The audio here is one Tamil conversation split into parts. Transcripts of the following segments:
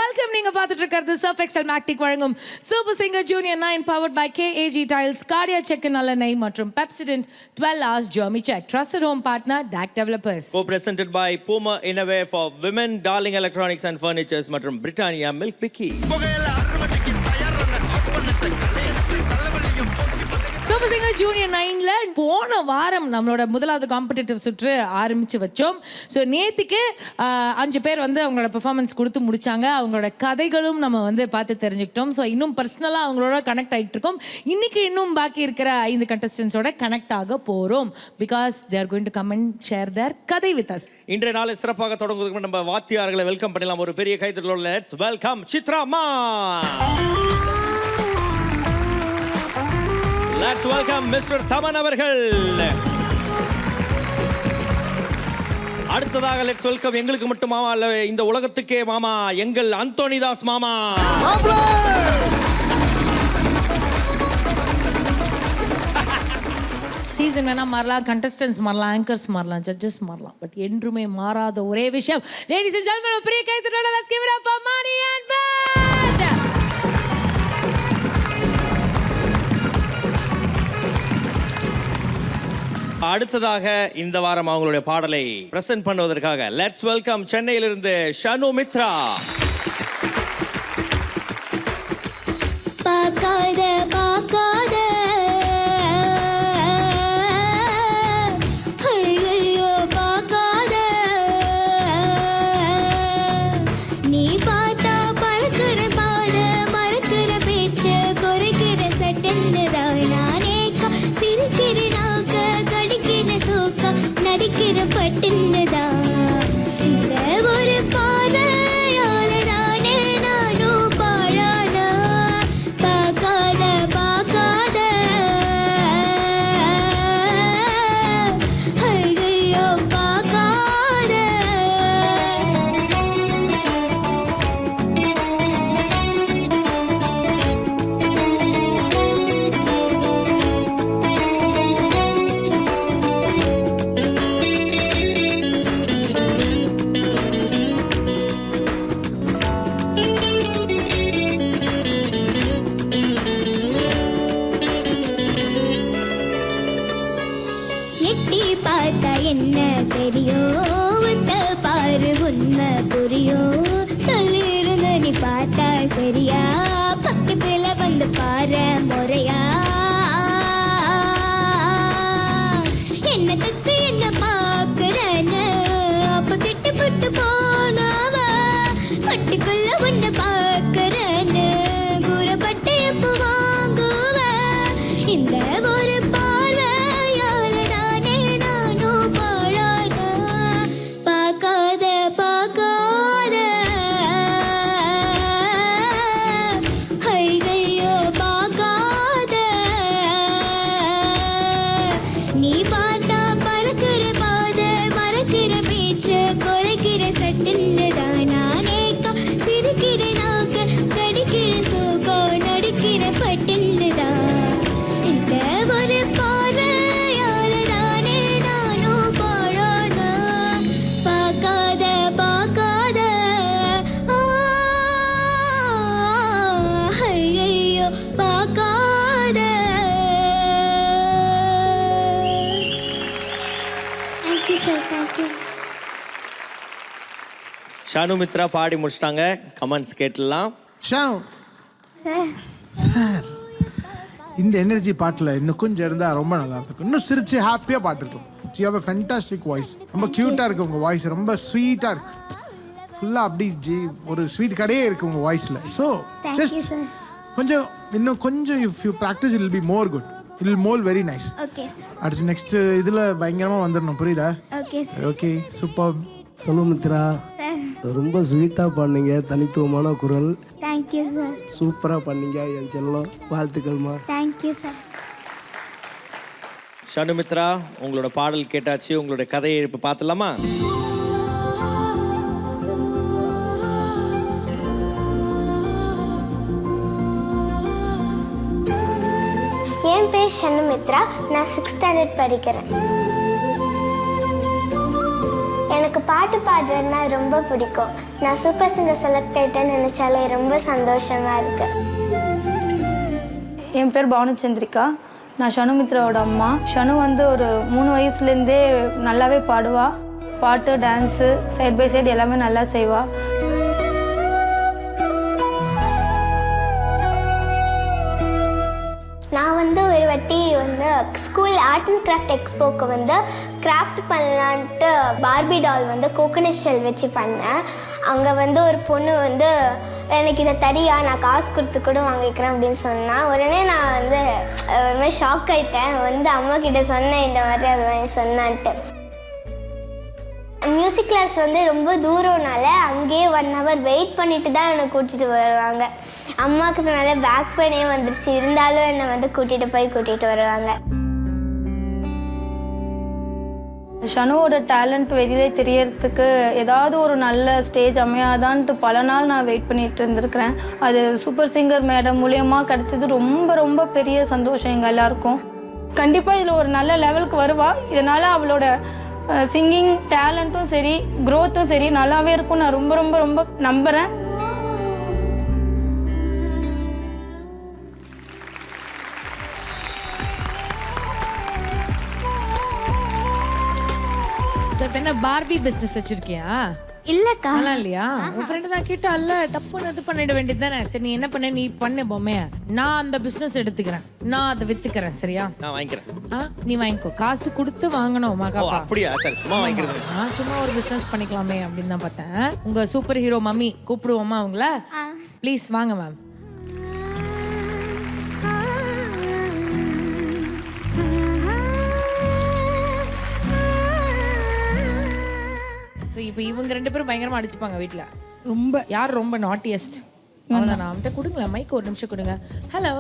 வெல்கம். நீங்க பார்த்துட்டு இருக்கிறது சர்ஃப் எக்ஸல் மேக்டிக் வழங்கும் super singer junior 9 powered by KAG tiles, Cardia செக் நல்லெண்ணெய் மற்றும் Pepsodent 12 hours germ check. Trusted home partner DAC developers. Co-presented by Puma Innovare for Women, Darling Electronics and Furnitures மற்றும் Britannia Milk Bikkie. Super singer junior 9ல போன வாரம் நம்மளோட முதலாவது காம்படிட்டிவ் சுற்று ஆரம்பிச்சு வச்சோம். ஸோ நேற்றுக்கு 5 பேர் வந்து அவங்களோட பெர்ஃபார்மன்ஸ் கொடுத்து முடிச்சாங்க. அவங்களோட கதைகளும் நம்ம வந்து பார்த்து தெரிஞ்சுக்கிட்டோம். ஸோ இன்னும் பர்சனலாக அவங்களோட கனெக்ட் ஆகிட்டு இருக்கோம். இன்னைக்கு இன்னும் பாக்கி இருக்கிற 5 கண்டஸ்டன்ஸோட கனெக்ட் ஆக போகிறோம். Because they are going to come and share their கதை வித் அஸ். இன்றைய நாளை சிறப்பாக தொடங்குவதற்கு நம்ம வாத்தியார்களை வெல்கம் பண்ணலாம். ஒரு பெரிய கைத்தட்டலோட லெட்ஸ் வெல்கம் சித்ராமா. Let's welcome Mr. Thaman அவர்கள். அடுத்ததாக let's welcome எங்களுக்கு மட்டும் மாமா இல்ல, இந்த உலகத்துக்கே மாமா, எங்கள் அந்தோனிதாஸ் மாமா. சீசன் வேணா மாறலாம், கண்டஸ்டன்ஸ் மாறலாம், ஆங்கர்ஸ் மாறலாம், ஜட்ஜஸ் மாறலாம், பட் என்றுமே மாறாத ஒரே விஷயம், லேடிஸ் அண்ட் ஜென்டில்மேன், பெரிய கைத்தட்டலோட let's give it up for Mani and Bad. அடுத்ததாக இந்த வாரம் அவங்களுடைய பாடலை பிரசன்ட் பண்ணுவதற்காக லெட்ஸ் வெல்கம் சென்னையிலிருந்து ஷனு மித்ரா. பாக்காத பாக்காத ஐயோ பாக்காத, நீ பார்த்தா பறக்கிற பாத மறக்கிற பேச்சு குறைக்கிற சட்டன்னு தான் நானே சிரிக்கிற நாக்க கடிக்கிற சூக்க நடிக்கிற பட்டுன்னு தான் இந்த ஒரு பார்வையால தானே நானும் பாழானா. பார்க்காத பார்க்காத ஐயோ பார்க்காத. எட்டி பார்த்தா என்ன தெரியும், உத்த பாரு உண்மை புரியும். சொல்லி இருந்த நீ பார்த்தா சரியா, பக்கத்துல வந்து பாரு முறையா. என்னத்துக்கு என்ன பார்க்கிறேன்னு அப்ப திட்டு புட்டு போனவ, கட்டுக்குள்ள உன்னை பார்க்கிறேன்னு கூறப்பட்டு எப்போ வாங்குவ. இந்த ஒரு பார்வையால தானே நானும் பாழான. பார்க்காத பார்க்காத ஐயோ பார்க்காத, நீ பார்த்தா பறக்கிற பாத மறக்கிற பேச்சு குறைக்கிற சட்டுன்னு தான் நானே சிரிக்கிற நாக்கு கடிக்கிற சூக்கம் நடிக்கிற பட்டுன்னு தான் இந்த ஒரு பார்வையால தானே நானும் பாழான. பார்க்காத பார்க்காத ஐயோ பார்க்காத. Thank you sir, thank you. Shanu Mitra பாடி முடிச்சிட்டாங்க. கமெண்ட்ஸ் கேட்டலாம். ஷானு சார் சார், இந்த எனர்ஜி பாட்டில் இன்னும் கொஞ்சம் இருந்தால் ரொம்ப நல்லா இருக்கும். இன்னும் சிரிச்சு ஹாப்பியாக பாட்டுருக்கும். You have a fantastic voice. ரொம்ப க்யூட்டாக இருக்குது உங்கள் வாய்ஸ், ரொம்ப ஸ்வீட்டாக இருக்கு. ஃபுல்லாக அப்படி ஒரு ஸ்வீட் கடையே இருக்குது உங்கள் வாய்ஸில். ஸோ ஜஸ்ட் கொஞ்சம் இன்னும் கொஞ்சம் if you practice I'll be more good, I'll more very nice. Okay sir, அடுத்து நெக்ஸ்ட் இதில் பயங்கரமாக வந்துடணும், புரியுதா? Okay sir. Okay super. சொல்லு மித்ரா, சார் ரொம்ப ஸ்வீட்டாக பண்ணீங்க, தனித்துவமான குரல், தேங்க்யூ சார். சூப்பராக பண்ணீங்க என் செல்லம், வாழ்த்துக்கள்மா. Thank you sir. ஷனு மித்ரா, உங்களோட பாடல் கேட்டாச்சு. உங்களோட கதையை இப்போ பார்த்துலாமா? என் பேர் ஷனுமித்ரா. நான் 6th ஸ்டாண்டர்ட் படிக்கிறேன். எனக்கு எனக்கு பாட்டு பாடுறதுனா ரொம்ப பிடிக்கும். நான் சூப்பர் சிங்கர் செலக்ட் ஆகிட்டேன்னு நினச்சாலே ரொம்ப சந்தோஷமாக இருக்குது. என் பேர் பானுச்சந்திரிகா. நான் ஷனுமித்ராவோட அம்மா. ஷனு வந்து ஒரு 3 வயசுலேருந்தே நல்லாவே பாடுவா. பாட்டு, டான்ஸு, சைட் பை சைடு எல்லாமே நல்லா செய்வா. நான் வந்து ஒரு வாட்டி வந்து ஸ்கூல் ஆர்ட் அண்ட் கிராஃப்ட் எக்ஸ்போக்கு வந்து கிராஃப்ட் பண்ணலான்ட்டு பார்பி டால் வந்து கோகனட் ஷெல் வச்சு பண்ணேன். அங்கே வந்து ஒரு பொண்ணு வந்து எனக்கு இதை தரியா, நான் காசு கொடுத்து கூட வாங்கிக்கிறேன் அப்படின்னு சொன்னால், உடனே நான் வந்து ஒரு மாதிரி ஷாக் ஆகிட்டேன். வந்து அம்மா கிட்ட சொன்னேன் இந்த மாதிரி அது மாதிரி சொன்னான்ட்டு. மியூசிக் கிளாஸ் வந்து ரொம்ப தூரம்னால அங்கேயே 1 hour வெயிட் பண்ணிட்டு தான் என்னை கூட்டிகிட்டு வருவாங்க. அம்மாவுக்கு நல்ல பேக் பெயினே வந்துருச்சு, இருந்தாலும் என்னை வந்து கூட்டிகிட்டு வருவாங்க. ஷனுவோட டேலண்ட் வெளியிலே தெரியறதுக்கு ஏதாவது ஒரு நல்ல ஸ்டேஜ் அமையாதான்ட்டு பல நாள் நான் வெயிட் பண்ணிட்டு இருந்திருக்கிறேன். அது சூப்பர் சிங்கர் மேடம் மூலியமாக கிடைச்சது ரொம்ப ரொம்ப பெரிய சந்தோஷம் எங்கள் எல்லாருக்கும். கண்டிப்பாக இதில் ஒரு நல்ல லெவலுக்கு வருவா. இதனால் அவளோட சிங்கிங் டேலண்ட்டும் சரி, க்ரோத்தும் சரி நல்லாவே இருக்கும். நான் ரொம்ப ரொம்ப ரொம்ப நம்புகிறேன். இப்போ என்ன பார்பி பிஸ்னஸ் வச்சிருக்கியா? இல்லைக்கா. நல்லா இல்லையா? உன் ஃப்ரெண்டு தான் கேட்டா இல்ல, டப்புன்னு இது பண்ணிட வேண்டியது தானே. சரி நீ என்ன பண்ண, நீ பண்ணு பொம்மைய, நான் அந்த பிசினஸ் எடுத்துக்கிறேன், நான் அதை வித்துக்கிறேன். சரியா? நான் வாங்கிக்கிறேன். நீ வாங்கிக்கோ. காசு கொடுத்து வாங்கணும் ஓ மகாப்பா. அப்படியா? சரி சும்மா வாங்கிக்கிறது. நான் சும்மா ஒரு பிசினஸ் பண்ணிக்கலாமே அப்படின்னு தான் பார்த்தேன். உங்க சூப்பர் ஹீரோ மம்மி கூப்பிடுவோமா அவங்கள? ப்ளீஸ் வாங்க மேம். ஸோ இப்போ இவங்க 2 பேரும் பயங்கரமா அடிச்சுப்பாங்க வீட்டில். ரொம்ப. யார் ரொம்ப நாட்டியஸ்ட்? அவன் நான் அவன்கிட்ட கொடுங்களேன் மைக், ஒரு நிமிஷம் கொடுங்க. ஹலோ.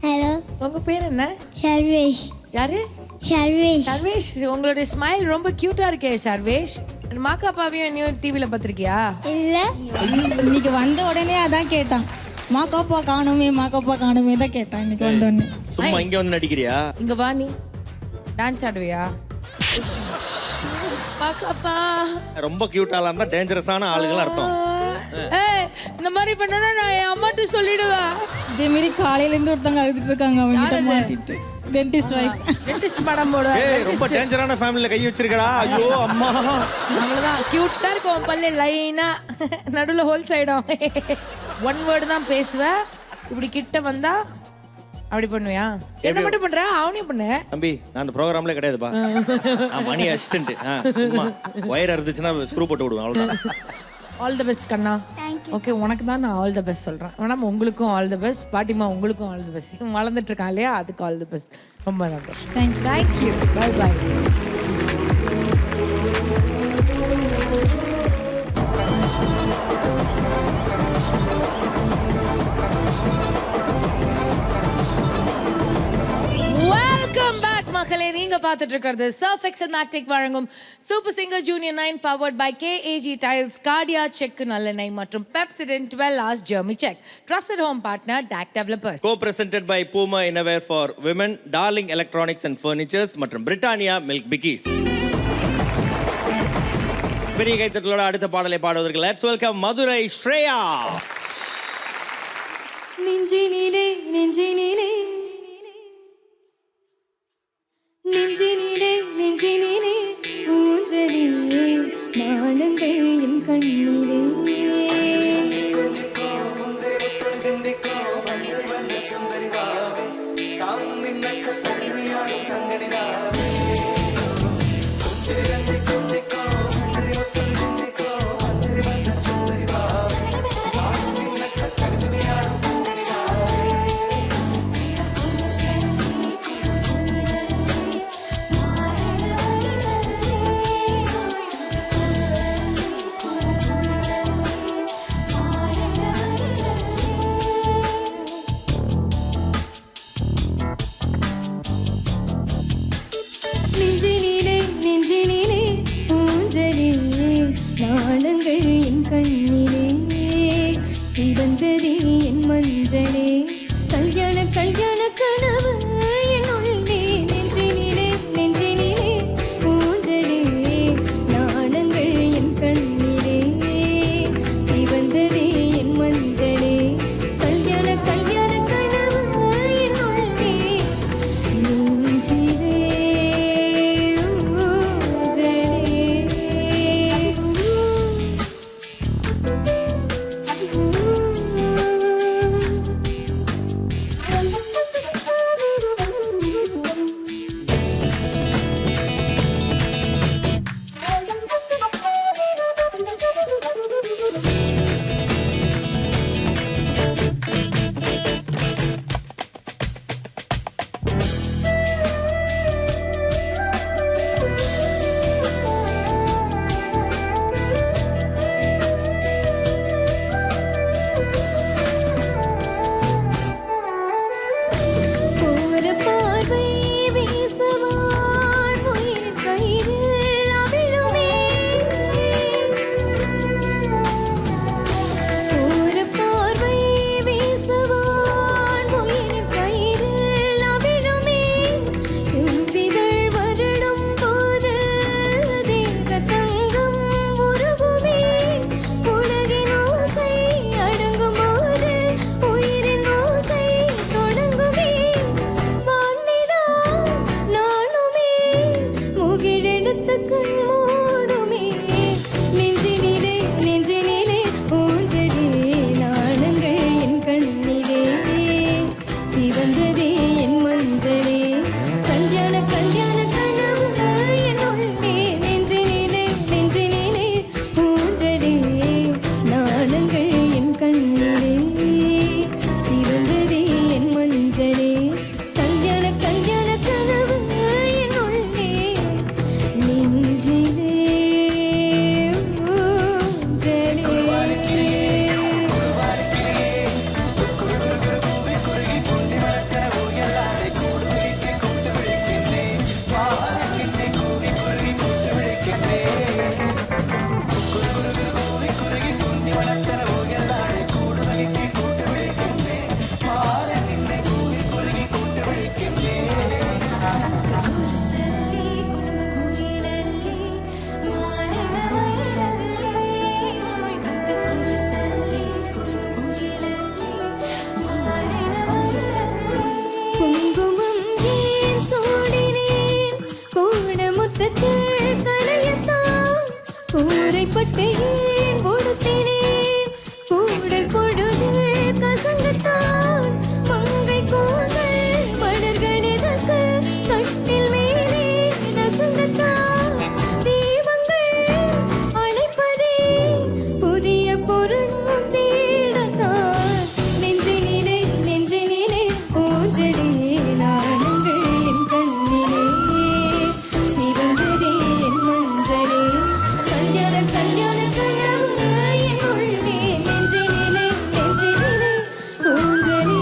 ஹலோ. உங்க பேர் என்ன? ஷர்வேஷ். யாரு? ஷர்வேஷ். சர்வேஷ். உங்களுடைய ஸ்மைல் ரொம்ப கியூட்டா இருக்கே சர்வேஷ். மாக்காப்பாவையும் நீ டிவில பார்த்திருக்கியா? இல்லை. இன்னைக்கு வந்த உடனே அதான் கேட்டான், மாக்காப்பா காணுமே தான் கேட்டான் இன்னைக்கு வந்தோடனே. சும்மா இங்க வந்து நடிக்கிறியா? இங்க வா, நீ டான்ஸ் ஆடுவியா? மாக்காப்பா ரொம்ப கியூட்டாலாம் இருந்தா டேஞ்சரஸான ஆளுகள் அர்த்தம். ஏய், இந்த மாதிரி பண்ணா நான் என் அம்மாட்ட சொல்லிடுவேன். இதே மாதிரி காலையில இருந்து ஒருத்தவங்க அழுதுட்டு இருக்காங்க அவங்க கிட்ட மாட்டிட்டு. Dentist wife. டென்டிஸ்ட் படம் போடுவேன். ஏய் ரொம்ப டேஞ்சரான ஃபேமிலில கை வச்சிருக்கடா. ஐயோ அம்மா. அவ்வளவுதான். கியூட்டா இருக்கும் பல்ல லைனா நடுவுல ஹோல் சைடும். 1 word தான் பேசுவ. இப்படி கிட்ட வந்தா அப்படி பண்ணுவியா? என்ன மட்டும் பண்ற? அவனையும் பண்ணு. தம்பி நான் அந்த ப்ரோக்ராம்ல கிடையாதுப்பா. நான் மணி அசிஸ்டன்ட். சும்மா ஒயர் இருந்துச்சுன்னா ஸ்க்ரூ போட்டு விடுவேன், அவ்வளவுதான். ஆல் தி பெஸ்ட் கண்ணா. ஓகே, உனக்கு தான் நான் ஆல் தி பெஸ்ட் சொல்றேன். மேடம் உங்களுக்கும் ஆல் தி பெஸ்ட். பாட்டிமா உங்களுக்கும் ஆல் தி பெஸ்ட். வளர்ந்துட்டு இருக்கான் இல்லையா, அதுக்கு ஆல் தி பெஸ்ட். ரொம்ப சந்தோஷம். தேங்க்யூ. Bye bye. மக்களே, நீங்க பார்த்துட்டு இருக்கிறது சர்ஃப் எக்ஸல் மேக்டெக் வழங்கும் super singer junior 9 powered by KAG tiles, Cardia செக் நல்லெண்ணெய் மற்றும் Pepsodent 12 hours germ check. Trusted home partner DAC developers. Co-presented by Puma Innerwear for Women, Darling Electronics and Furnitures மற்றும் பிரிட்டானியா மில்க் பிக்கீஸ். பெரிய கைத்தட்டலோட அடுத்த பாடலை பாடுவதற்கு லெட்ஸ் வெல்கம் மதுரை ஸ்ரேயா. நெஞ்சினிலே நெஞ்சினிலே நெஞ்சினிலே நெஞ்சினிலே ஊஞ்சலிலே நாணங்கள் என் கண்ணிலே. நெஞ்சினிலே நெஞ்சினிலே ஊஞ்சலிலே நாணங்கள் என் கண்ணிலே சிவந்ததே என் மஞ்சளே கல்யாண கல்யாண கனவு என் உள்ளே. நெஞ்சினிலே நெஞ்சினிலே ஊஞ்சலிலே நாணங்கள் களையத்தான் கூரைப்பட்டேன் கொடுத்தினேன் கூடல் பொழுதில் கசங்கத்தான் மங்கை கூந்தல் மலர்களெதற்கு கட்டில் மேலே நசுங்கத்தான் தீபங்கள் அணைப்பதே புதிய பொருளும் தேடத்தான் நெஞ்சினிலே ஊஞ்சலே நாணங்கள் என் கண்ணிலே சிவந்ததே என் மஞ்சளே கல்யாண கனவு என் உள்ளே நெஞ்சினிலே ஊஞ்சலே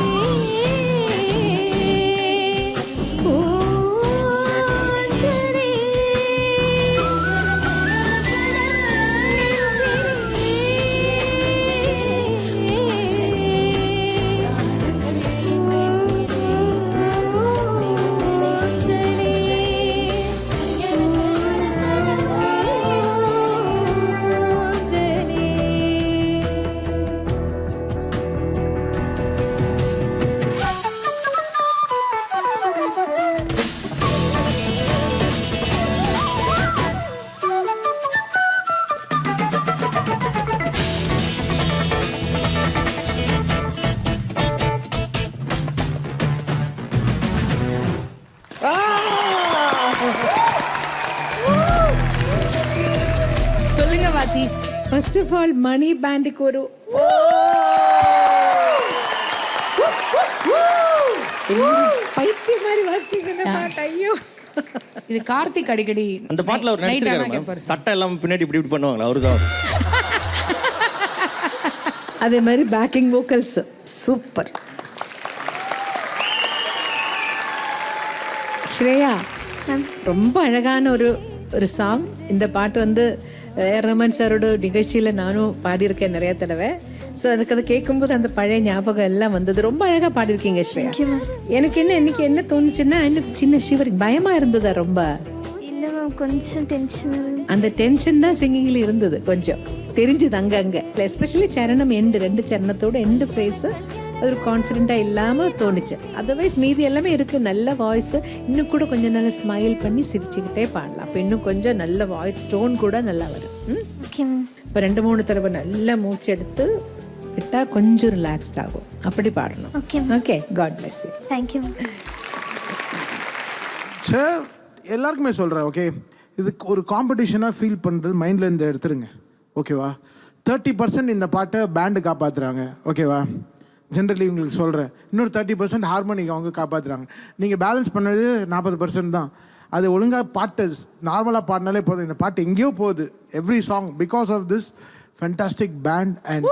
சொல்லுங்க வாத்தீஸ். ஃபர்ஸ்ட் ஆஃப் ஆல் மணி பேண்டுக்கு ஒரு பைத்தியம் மாதிரி வாசிச்சிருக்க பாட்டு. ஐயோ, இது கார்த்திக் அடிக்கடி அந்த பாட்டுல ஒரு நடிச்சிருக்காரு சட்டை எல்லாம் பின்னாடி இப்படி இப்படி பண்ணுவாங்களா அவருதான். அதே மாதிரி பேக்கிங் வோக்கல்ஸ் சூப்பர். ஸ்ரேயா, ரொம்ப அழகான ஒரு சாங். இந்த பாட்டு வந்து ரமன் சாரோட நிகழ்ச்சியில் நானும் பாடியிருக்கேன் நிறைய தடவை. ஸோ அதுக்கு அதை கேட்கும்போது அந்த பழைய ஞாபகம் எல்லாம் வந்தது. ரொம்ப அழகாக பாடியிருக்கீங்க ஸ்ரேயா. எனக்கு இன்னைக்கு என்ன தோணுச்சுன்னா, எனக்கு சின்ன ஷிவரிங் பயமாக இருந்ததா ரொம்ப? இல்லை மேம், கொஞ்சம் டென்ஷன். அந்த டென்ஷன் தான் சிங்கிங்கில் இருந்தது, கொஞ்சம் தெரிஞ்சுது அங்கங்கே. எஸ்பெஷலி சரணம் ரெண்டு சரணத்தோட எண்டு ஃப்ரேஸு அது ஒரு கான்ஃபிடென்ட்டாக இல்லாமல் தோணுச்சு. அதர்வைஸ் மீதி எல்லாமே இருக்குது. நல்ல வாய்ஸு, இன்னும் கூட கொஞ்சம் நல்லா ஸ்மைல் பண்ணி சிரிச்சுக்கிட்டே பாடலாம். அப்போ இன்னும் கொஞ்சம் நல்ல வாய்ஸ் டோன் கூட நல்லா வரும். இப்போ 2-3 தடவை நல்லா மூச்சு எடுத்து விட்டால் கொஞ்சம் ரிலாக்ஸ்ட் ஆகும். அப்படி பாடணும். Okay, God bless you. Thank you. Sir, எல்லாருக்குமே சொல்கிறேன், ஓகே, இதுக்கு ஒரு காம்படிஷனாக ஃபீல் பண்ணுறது மைண்டில் இருந்து எடுத்துருங்க, ஓகேவா? 30% இந்த பாட்டை பேண்டு காப்பாற்றுறாங்க, ஓகேவா? ஜென்ரலி உங்களுக்கு சொல்கிறேன். இன்னொரு 30% ஹார்மோனிக் அவங்க காப்பாற்றுறாங்க. நீங்கள் பேலன்ஸ் பண்ணது 40% தான். அது ஒழுங்காக பாட்டு நார்மலாக பாடினாலே போதும். இந்த பாட்டு எங்கேயோ போகுது. Every song because of this fantastic band. And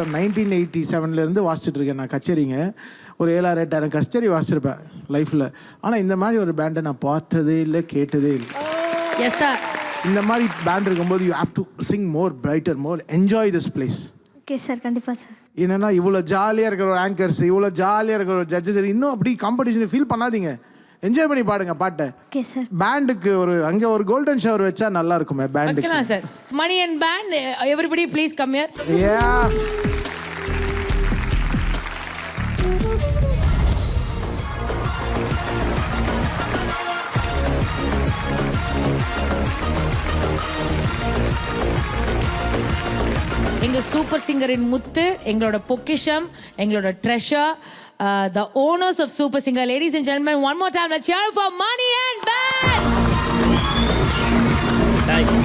1987 வாசிச்சுட்டு இருக்கேன் நான் கச்சேரிங்க. ஒரு 7-8 கச்சேரி வாசிச்சிருப்பேன் லைஃப்பில். ஆனால் இந்த மாதிரி ஒரு பேண்டை நான் பார்த்ததே இல்லை, கேட்டதே இல்லை. Yes sir. இந்த மாதிரி பேண்ட் இருக்கும்போது you have to Singh more brighter, more enjoy this place. Okay sir, கண்டிப்பாக சார். என்னன்னா, இவ்வளோ ஜாலியாக இருக்கிற ஒரு ஆங்கர்ஸ், இவ்வளோ ஜாலியாக இருக்கிற ஒரு ஜட்ஜஸ், இன்னும் அப்படி காம்படிஷனை ஃபீல் பண்ணாதீங்க. என்ஜாய் பண்ணி பாடுங்க பாட்டை. Okay sir. பேண்டுக்கு அங்கே ஒரு கோல்டன் ஷவர் வச்சா நல்லா இருக்குமே பேண்டுக்கு. Sir, Mani and band, everybody please come here. Yeah, எங்க சூப்பர் சிங்கரின் முத்து, எங்களோட பொக்கிஷம், எங்களோட treasure, the owners of Super Singer. Ladies and gentlemen, one more time, let's cheer for Money and Band. Thank you.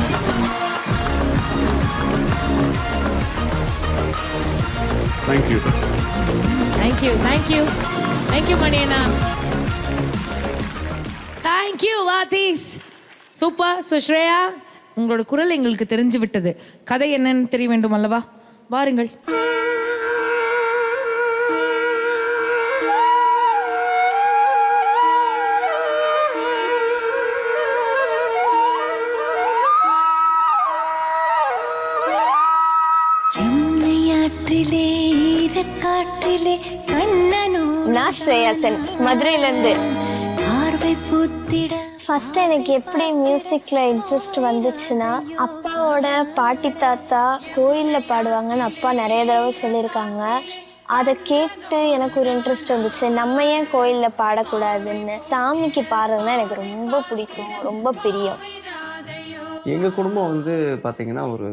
Thank you. Thank you, thank you. Thank you, Manina. Thank you, Vathis. Super. So, Shreya, உங்களோட குரல் எங்களுக்கு தெரிஞ்சு விட்டது. கதை என்னன்னு தெரிய வேண்டும் அல்லவா? வாருங்கள். நான் ஸ்ரேயா சென், மதுரையிலேருந்து. ஃபஸ்ட்டு எனக்கு எப்படி மியூசிக்கில் இன்ட்ரெஸ்ட் வந்துச்சுன்னா, அப்பாவோட பாட்டி தாத்தா கோயிலில் பாடுவாங்கன்னு அப்பா நிறைய தடவை சொல்லியிருக்காங்க. அதை கேட்டு எனக்கு ஒரு இன்ட்ரெஸ்ட் வந்துச்சு, நம்ம ஏன் கோயிலில் பாடக்கூடாதுன்னு. சாமிக்கு பாடுறதுனா எனக்கு ரொம்ப பிடிக்கும், ரொம்ப பிரியம். எங்கள் குடும்பம் வந்து பார்த்திங்கன்னா ஒரு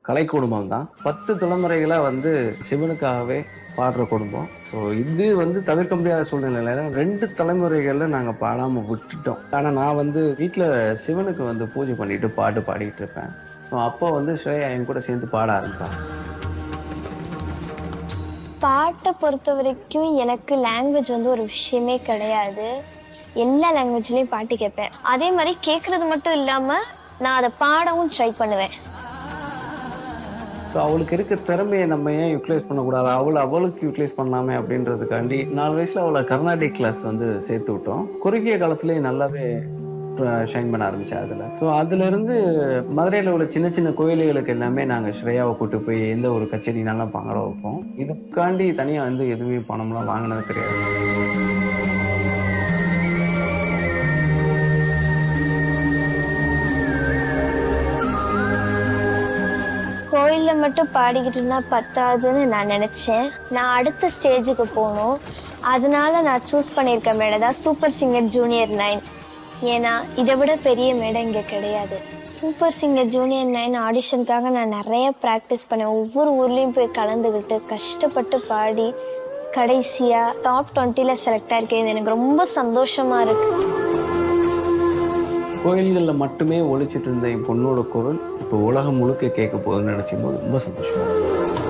கலை குடும்பம் தான். 10 தலைமுறைகளாக வந்து சிவனுக்காகவே பாடுற குடும்பம். ஸோ இது வந்து தவிர்க்க முடியாத சூழ்நிலையில 2 தலைமுறைகளில் நாங்கள் பாடாமல் விட்டுட்டோம். ஆனால் நான் வந்து வீட்டில் சிவனுக்கு வந்து பூஜை பண்ணிட்டு பாட்டு பாடிட்டு இருப்பேன். ஸோ அப்போ வந்து ஸ்ரேயா என் கூட சேர்ந்து பாட ஆரம்பிப்பாங்க. பாட்டை பொறுத்த வரைக்கும் எனக்கு லாங்குவேஜ் வந்து ஒரு விஷயமே கிடையாது. எல்லா லாங்குவேஜ்லேயும் பாட்டு கேட்பேன். அதே மாதிரி கேட்குறது மட்டும் இல்லாமல் நான் அதை பாடவும் ட்ரை பண்ணுவேன். ஸோ அவளுக்கு இருக்க திறமையை நம்ம ஏன் யூட்டிலைஸ் பண்ணக்கூடாது, அவளுக்கு யூட்டிலைஸ் பண்ணலாமே அப்படின்றதுக்காண்டி 4 வயசில் அவளை கர்நாடிக் கிளாஸ் வந்து சேர்த்து விட்டோம். குறுகிய காலத்துலேயே நல்லாவே ஷைன் பண்ண ஆரம்பித்தேன் அதில். ஸோ அதுலேருந்து மதுரையில் உள்ள சின்ன சின்ன கோயில்களுக்கு எல்லாமே நாங்கள் ஸ்ரேயாவை கூட்டு போய் எந்த ஒரு கச்சேரினாலும் பாட வைப்போம். இதுக்காண்டி தனியாக வந்து எதுவுமே பணம்லாம் வாங்கினது கிடையாது. கோயிலில் மட்டும் பாடிக்கிட்டு இருந்தால் பத்தாதுன்னு நான் நினச்சேன். நான் அடுத்த ஸ்டேஜுக்கு போகணும். அதனால நான் சூஸ் பண்ணியிருக்க மேடை தான் சூப்பர் சிங்கர் ஜூனியர் 9. ஏன்னா இதை விட பெரிய மேடை இங்கே கிடையாது. சூப்பர் சிங்கர் ஜூனியர் 9 ஆடிஷனுக்காக நான் நிறைய ப்ராக்டிஸ் பண்ணேன். ஒவ்வொரு ஊர்லேயும் போய் கலந்துக்கிட்டு கஷ்டப்பட்டு பாடி கடைசியாக டாப் 20ல் செலக்ட் ஆகிருக்கேன். எனக்கு ரொம்ப சந்தோஷமாக இருக்குது. கோயில்களில் மட்டுமே ஒழிச்சிட்டு இருந்த என் பொண்ணோட குரல் இப்போ உலகம் முழுக்க கேட்க போகுதுன்னு நினச்சும் போது ரொம்ப சந்தோஷமாக இருக்குது.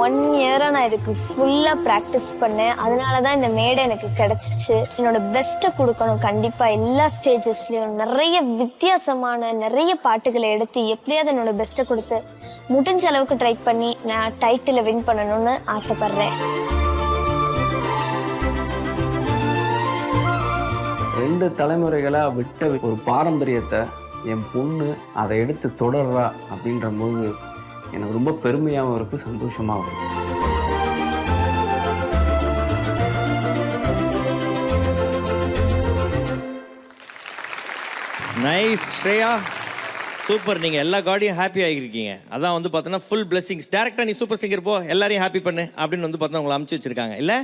1 இயராக நான் இதுக்கு ஃபுல்லாக ப்ராக்டிஸ் பண்ணேன். அதனால தான் இந்த மேடை எனக்கு கிடச்சிச்சு. என்னோட பெஸ்ட்டை கொடுக்கணும் கண்டிப்பாக. எல்லா ஸ்டேஜஸ்லேயும் நிறைய வித்தியாசமான நிறைய பாட்டுகளை எடுத்து எப்படியாவது என்னோட பெஸ்ட்டை கொடுத்து முடிஞ்ச அளவுக்கு ட்ரை பண்ணி நான் டைட்டிலை வின் பண்ணணும்னு ஆசைப்பட்றேன். 2 தலைமுறைகளாக விட்ட ஒரு பாரம்பரியத்தை என் பொண்ணு அதை எடுத்து தொடர்றா அப்படின்ற போது எனக்கு ரொம்ப பெருமையாகவும் இருக்குது, சந்தோஷமாகவும் இருக்குது. Nice Shreya, super. நீங்கள் எல்லா காடியும் ஹாப்பி ஆகிருக்கீங்க. அதான் வந்து பார்த்தோன்னா ஃபுல் பிளெஸிங்ஸ். டேரக்டாக நீ சூப்பர் சிங்கர் போ, எல்லாரையும் ஹாப்பி பண்ணு அப்படின்னு வந்து பார்த்தா உங்களை அமுச்சு வச்சிருக்காங்க இல்லை?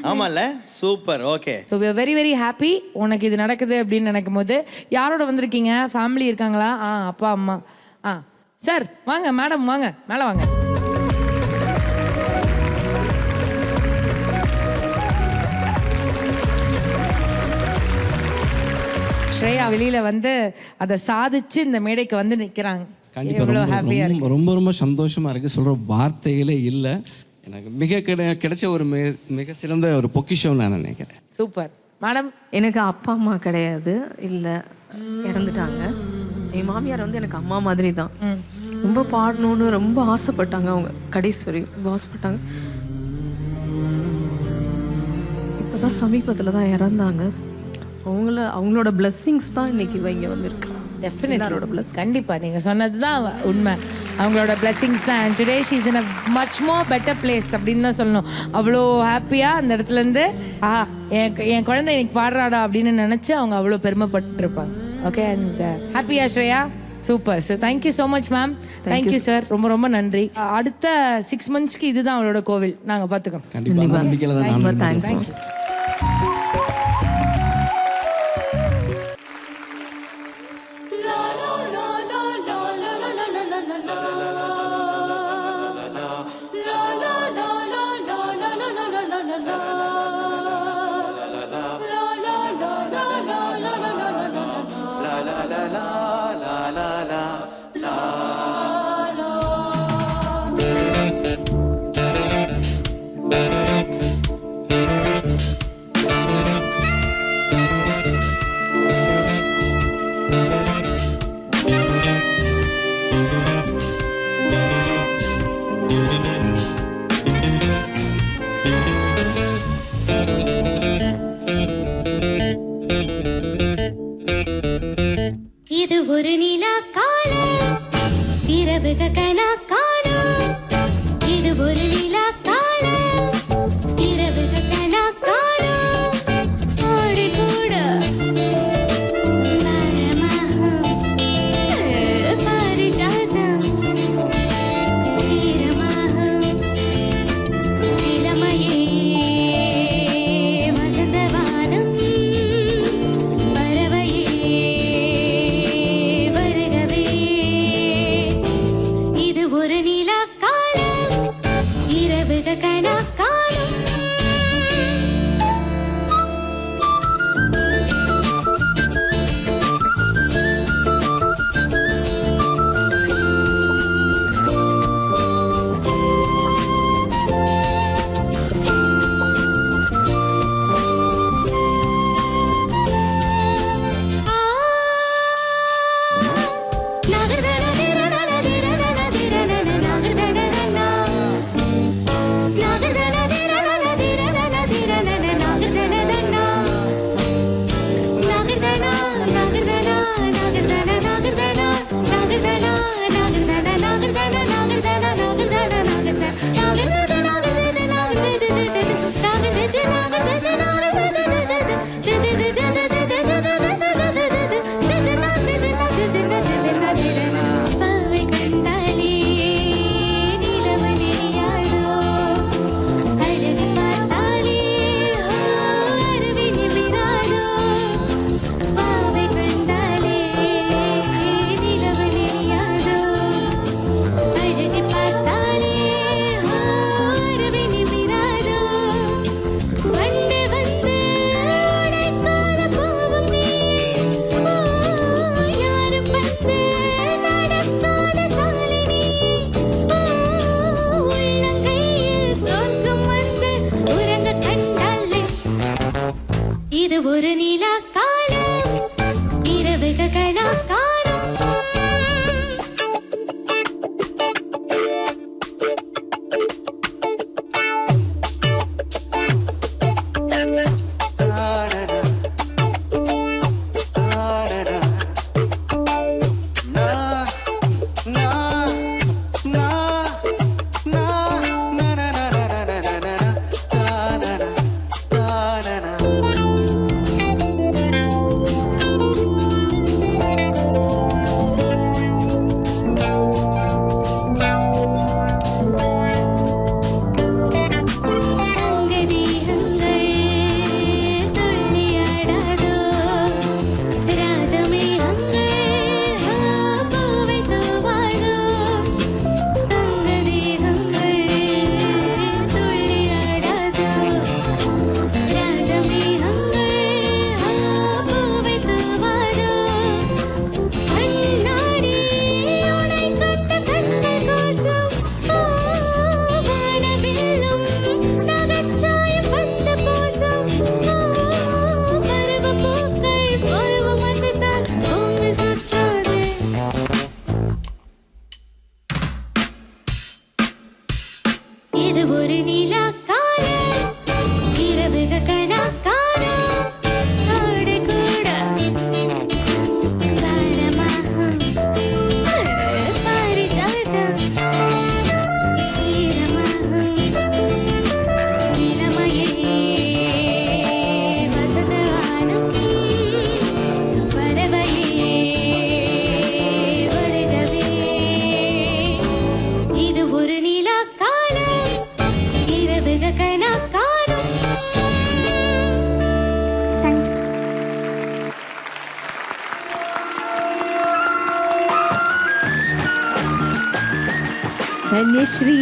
ஆமாம்ல, super. Okay, so we are very very happy உனக்கு இது நடக்குது அப்படின்னு நினைக்கும் போது. யாரோட வந்திருக்கீங்க? ஃபேமிலி இருக்காங்களா? அப்பா அம்மா. சார் வாங்க, மேடம் வாங்க, மேலே வாங்க. ஸ்ரேயா வெளியில வந்து அதை சாதிச்சு இந்த மேடைக்கு வந்து நிற்கிறாங்க. கண்டிப்பாக ரொம்ப ரொம்ப சந்தோஷமா இருக்கு. சொல்ற வார்த்தைகளே இல்லை. எனக்கு கிடைச்ச ஒரு மிக சிறந்த ஒரு பொக்கிஷம் நான் நினைக்கிறேன். சூப்பர். மேடம், எனக்கு அப்பா அம்மா கிடையாது, இல்லை இறந்துட்டாங்க. என் மாமியார் வந்து எனக்கு அம்மா மாதிரி தான். ரொம்ப பாடணும்னு ரொம்ப ஆசைப்பட்டாங்க. அவங்க கடைசி வரையும் ரொம்ப ஆசைப்பட்டாங்க. இப்போதான் சமீபத்தில் தான் இறந்தாங்க. அவங்களோட பிளெஸ்ஸிங்ஸ் தான் இன்னைக்கு இங்கே வந்திருக்கு. டெஃபினெட்லி, கண்டிப்பாக நீங்கள் சொன்னது தான் உண்மை. அவங்களோட பிளெஸிங்ஸ் தான். Today she is in a much more better place அப்படின்னு தான் சொல்லணும். அவ்வளோ ஹாப்பியாக அந்த இடத்துலேருந்து என் குழந்தை இன்னைக்கு பாடுறாடா அப்படின்னு நினச்சி அவங்க அவ்வளோ பெருமைப்பட்டுருப்பாங்க. ஓகே, அண்ட் ஹாப்பியா Shreya? Super. So thank you so much ma'am. Thank you sir, ரொம்ப ரொம்ப நன்றி. அடுத்த 6 monthsக்கு இதுதான் அவளோட கோவில். நாங்கள் பார்த்துக்கோம். கண்டிப்பாக. தேங்க்யூ. இது ஒரு நிலா காலம், இரவுக கனா காணும். இது ஒரு நிலா காலம், இரவுக கனா காணும். ஆடு கூட மரமாகும் பாரிஜாதம், தீரமாகும் கனா காணும் இது ஒரு நிலா காலம் இரவுக கனா காணும் இது ஒரு நிலா காலம் இரவுக கனா காணும் ஆடு கூட காணமாகும் பாரிஜாதம் ஈரமாகும் இளமையே வசந்தவானம் பறவையே வருகவே இது ஒரு நிலா காலம் இரவுக கனா காணும் தன்யஸ்ரீ,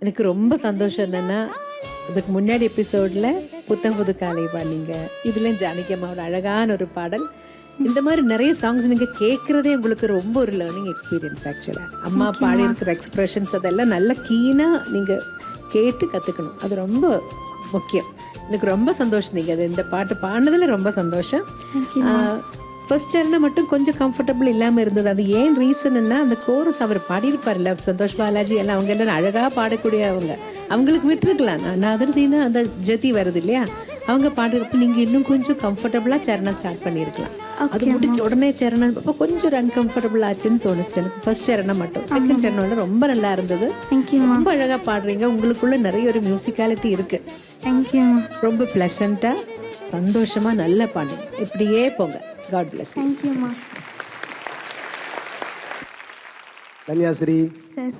எனக்கு ரொம்ப சந்தோஷம் என்னன்னா அதுக்கு முன்னாடி எபிசோட்ல புத்தம் புது காலை பாடினீங்க. இதுல ஜானகி அம்மாவோட அழகான ஒரு பாடல். இந்த மாதிரி நிறைய சாங்ஸ் நீங்க கேட்கறதே உங்களுக்கு ரொம்ப ஒரு லேர்னிங் எக்ஸ்பீரியன்ஸ். ஆக்சுவலா அம்மா பாடி இருக்கிற எக்ஸ்பிரஷன்ஸ் அதெல்லாம் நல்ல கீனா நீங்க கேட்டு கத்துக்கணும். அது ரொம்ப முக்கியம். எனக்கு ரொம்ப சந்தோஷம் நீங்க அது இந்த பாட்டு பாடினதுல ரொம்ப சந்தோஷம். ஃபர்ஸ்ட் சரணம் மட்டும் கொஞ்சம் கம்ஃபர்டபுள் இல்லாமல் இருந்தது. அது ஏன் ரீசன்னா அந்த கோரஸ் அவர் பாடியிருப்பார்ல, சந்தோஷ் பாலாஜி எல்லாம் அவங்க எல்லாம் அழகாக பாடக்கூடிய அவங்களுக்கு விட்டுருக்கலாம். நான் அதிர்தினா அந்த ஜதி வருது இல்லையா, அவங்க பாடுறப்ப நீங்கள் இன்னும் கொஞ்சம் கம்ஃபர்டபுளாக சரணம் ஸ்டார்ட் பண்ணியிருக்கலாம். அது முடிச்ச உடனே சரணம் அப்போ கொஞ்சம் அன்கம்ஃபர்டபுள் ஆச்சுன்னு தோணுச்சு எனக்கு. ஃபர்ஸ்ட் சரணம் மட்டும். செகண்ட் சரணம் ரொம்ப நல்லா இருந்தது. ரொம்ப அழகாக பாடுறீங்க. உங்களுக்குள்ள நிறைய ஒரு மியூசிக்காலிட்டி இருக்கு. ரொம்ப பிளசண்டா சந்தோஷமா நல்லா பாடுங்க. இப்படியே போங்க. God bless you. Thank you, Ma. Kanyasri sir.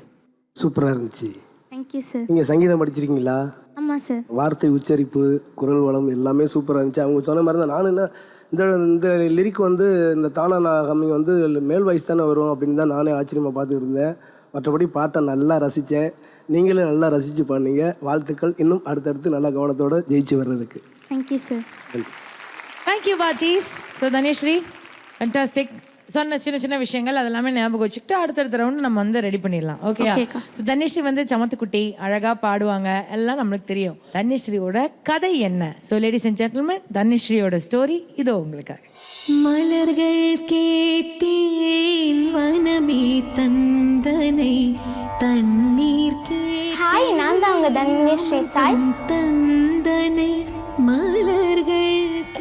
சூப்பராக இருந்துச்சு. Thank you sir. நீங்கள் சங்கீதம் படிச்சிருக்கீங்களா? ஆமாம் சார். வார்த்தை உச்சரிப்பு, குரல் வளம் எல்லாமே சூப்பராக இருந்துச்சு. அவங்க சொன்ன மாதிரி தான் நானும் என்ன இந்த லிரிக் வந்து இந்த தானா ஹம்மிங் வந்து மேல் வாய்ஸ் தானே வரும் அப்படின்னு தான் நானே ஆச்சரியமாக பார்த்துட்டு இருந்தேன். மற்றபடி பாட்டை நல்லா ரசித்தேன். நீங்களும் நல்லா ரசித்து பண்ணீங்க. வாழ்த்துக்கள். இன்னும் அடுத்தடுத்து நல்லா கவனத்தோடு ஜெயிச்சு வர்றதுக்கு. Thank you sir. தேங்க்யூ பாத்தீஸ். So Dhanashree fantastic. சொன்ன சின்ன சின்ன விஷயங்கள் அதெல்லாமே ஞாபகம் வச்சுக்கிட்டு அடுத்தடுத்த ரவுண்டு நம்ம வந்து ரெடி பண்ணிடலாம். ஓகே. ஸோ தனேஸ்ரீ வந்து சமத்துக்குட்டி, அழகாக பாடுவாங்க, எல்லாம் நம்மளுக்கு தெரியும். தனேஸ்ரீயோட கதை என்ன? ஸோ லேடிஸ் அண்ட் ஜென்டில்மேன், தனேஸ்ரீயோட ஸ்டோரி இதோ உங்களுக்காக. மலர்கள் கேட்டேன் வனமே தந்தனை தண்ணீர் ஹாய், நான் தான் உங்கள் தனேஸ்ரீ சாய். தந்தனை மலர்கள்.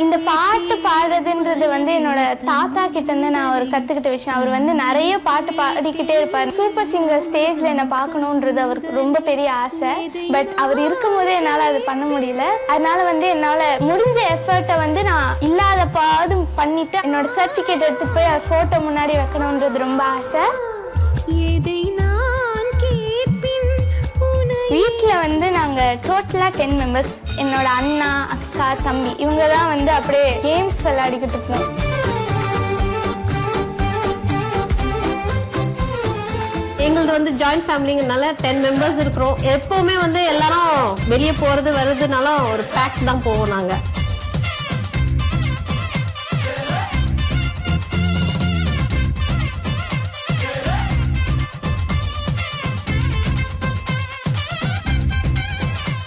இந்த பாட்டு பாடுறதுன்றது வந்து என்னோட தாத்தா கிட்ட இருந்து நான் ஒரு கற்றுக்கிட்ட விஷயம். அவர் வந்து நிறைய பாட்டு பாடிக்கிட்டே இருப்பார். சூப்பர் சிங்கர் ஸ்டேஜில் என்னை பார்க்கணுன்றது அவருக்கு ரொம்ப பெரிய ஆசை. பட் அவர் இருக்கும்போதே என்னால் அது பண்ண முடியல. அதனால வந்து என்னால் முடிஞ்ச எஃபர்ட்டை வந்து நான் இல்லாத பாதும் பண்ணிட்டு என்னோட சர்டிஃபிகேட் எடுத்து போய் அவர் ஃபோட்டோ முன்னாடி வைக்கணுன்றது ரொம்ப ஆசை. வீட்டில் வந்து நாங்கள் டோட்டலாக 10 மெம்பர்ஸ். என்னோட அண்ணா, அக்கா, தம்பி இவங்க தான் வந்து அப்படியே கேம்ஸ் விளையாடிக்கிட்டு இருப்போம். எங்களது வந்து ஜாயிண்ட் ஃபேமிலிங்கனால 10 மெம்பர்ஸ் இருக்கிறோம். எப்போவுமே வந்து எல்லாரும் வெளியே போகிறது வருதுனாலும் ஒரு பேக் தான் போவோம் நாங்கள்.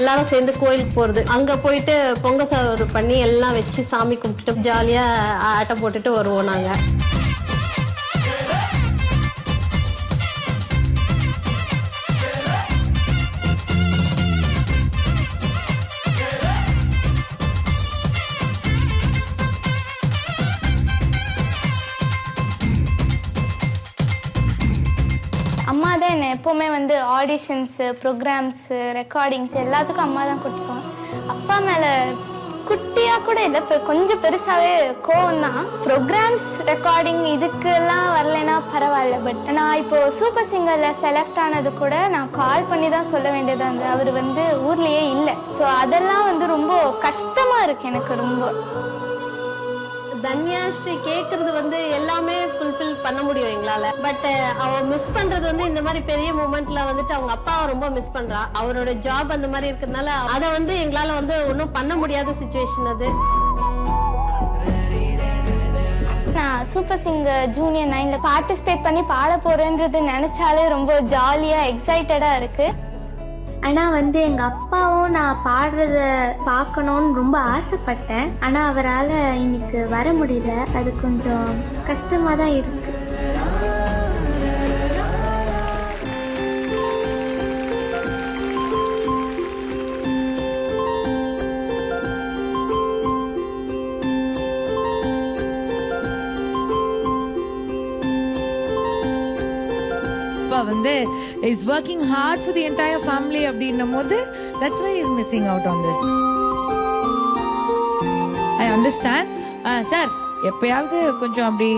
எல்லாரும் சேர்ந்து கோயிலுக்கு போகிறது, அங்கே போயிட்டு பொங்கல் சோறு பண்ணி எல்லாம் வச்சு சாமி கும்பிட்டுட்டு ஜாலியாக ஆட்டம் போட்டுட்டு வருவோம் நாங்கள். அம்மா தான் என்னை எப்போவுமே வந்து ஆடிஷன்ஸு, ப்ரோக்ராம்ஸு, ரெக்கார்டிங்ஸ் எல்லாத்துக்கும் அம்மா தான் கூட்டிப்போம். அப்பா மேலே குட்டியாக கூட இல்லை, இப்போ கொஞ்சம் பெருசாகவே கோவம் தான். ப்ரோக்ராம்ஸ், ரெக்கார்டிங் இதுக்கெல்லாம் வரலைன்னா பரவாயில்ல. பட் நான் இப்போது சூப்பர் சிங்கரில் செலக்ட் ஆனது கூட நான் கால் பண்ணி தான் சொல்ல வேண்டியதாக இருந்தது. அவர் வந்து ஊர்லேயே இல்லை. ஸோ அதெல்லாம் வந்து ரொம்ப கஷ்டமாக இருக்குது எனக்கு ரொம்ப. தன்யாஸ்ரீ கேட்கறது வந்து எல்லாமே ஃபுல்ஃபில் பண்ண முடியும் எங்களால். பட் அவ மிஸ் பண்ணுறது வந்து இந்த மாதிரி பெரிய மூமெண்ட்ல வந்துட்டு அவங்க அப்பாவை ரொம்ப மிஸ் பண்ணுறா. அவரோட ஜாப் அந்த மாதிரி இருக்கிறதுனால அதை வந்து எங்களால் வந்து ஒன்றும் பண்ண முடியாத சுச்சுவேஷன் அது. நான் சூப்பர் சிங்கர் ஜூனியர் 9ல் பார்ட்டிசிபேட் பண்ணி பாட போகிறேன்றது நினச்சாலே ரொம்ப ஜாலியாக எக்ஸைட்டடாக இருக்குது. ஆனால் வந்து எங்கள் அப்பாவும் நான் பாடுறத பார்க்கணுன்னு ரொம்ப ஆசைப்பட்டேன். ஆனால் அவரால் இன்னைக்கு வர முடியல. அது கொஞ்சம் கஷ்டமாக தான் இருக்குது. வந்து is working hard for the entire family அப்படின்னும் போது that's why he is missing out on this. I understand. Sir, எப்பயாவது கொஞ்சம் அப்படி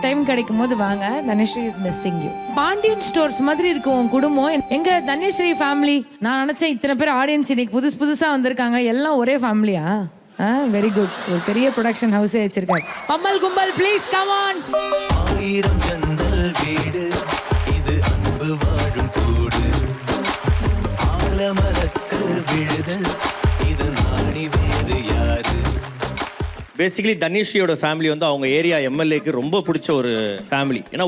டைம் கிடைக்கும் போது வாங்க. Dhanashree is missing you. Pandian stores மாதிரி இருக்கும் உன் குடும்பம். எங்க தனேஸ்ரீ ஃபேமிலி. நான் நினைச்சேன் இத்தனை பேர் ஆடியன்ஸ் இன்னைக்கு புதுசா வந்திருக்காங்க, எல்லாம் ஒரே ஃபேமிலியா? Very good. ஒரு பெரிய ப்ரொடக்ஷன் ஹவுஸே வச்சிருக்காரு. பம்மல் கும்பல் ப்ளீஸ் கம் ஆன். வாழும் கூடு ஆலமரத்து விழுது இது நாடி வேறு யாரு. பேசிக்கலி தனிஷ்ரியோட ஃபேமிலி வந்து அவங்க ஏரியா எம்எல்ஏக்கு ரொம்ப பிடிச்ச ஒரு ஃபேமிலி. ஏன்னா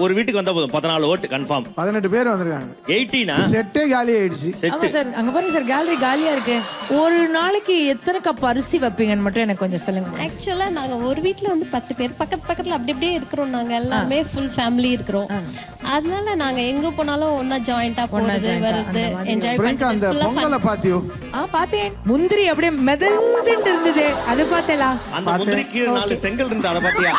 ஒரு வீட்டுக்கு வந்தா போதும் 14 ஓட்டு கன்ஃபார்ம். 18 பேர் வந்திருக்காங்க. 18 செட்டே காலி ஆயிடுச்சு. ஆமா சார், அங்க பாருங்க சார், கேலரி காலியா இருக்கு. ஒரு நாளைக்கு எத்தனை கப் அரிசி வைப்பீங்கன்னு மட்டும் எனக்கு கொஞ்சம் சொல்லுங்க. ஆக்சுவலா நாங்க ஒரு வீட்ல வந்து 10 பேர் பக்கத்துல அப்படி அப்படியே இருக்கிறோம். நாங்க எல்லாமே ஃபுல் ஃபேமிலி இருக்கிறோம். அதனால நாங்க எங்க போனாலும் ஒண்ணா ஜாயிண்டா போறது வருது, என்ஜாய் பண்ணிட்டு அந்த பொங்கலை பாத்தியோ? பாத்தேன். முந்திரி அப்படியே மிதந்துட்டு இருந்தது, அது பார்த்தேலா? அந்த முந்திரிக்கு 4 செங்கல் இருந்து, அத பாத்தியா?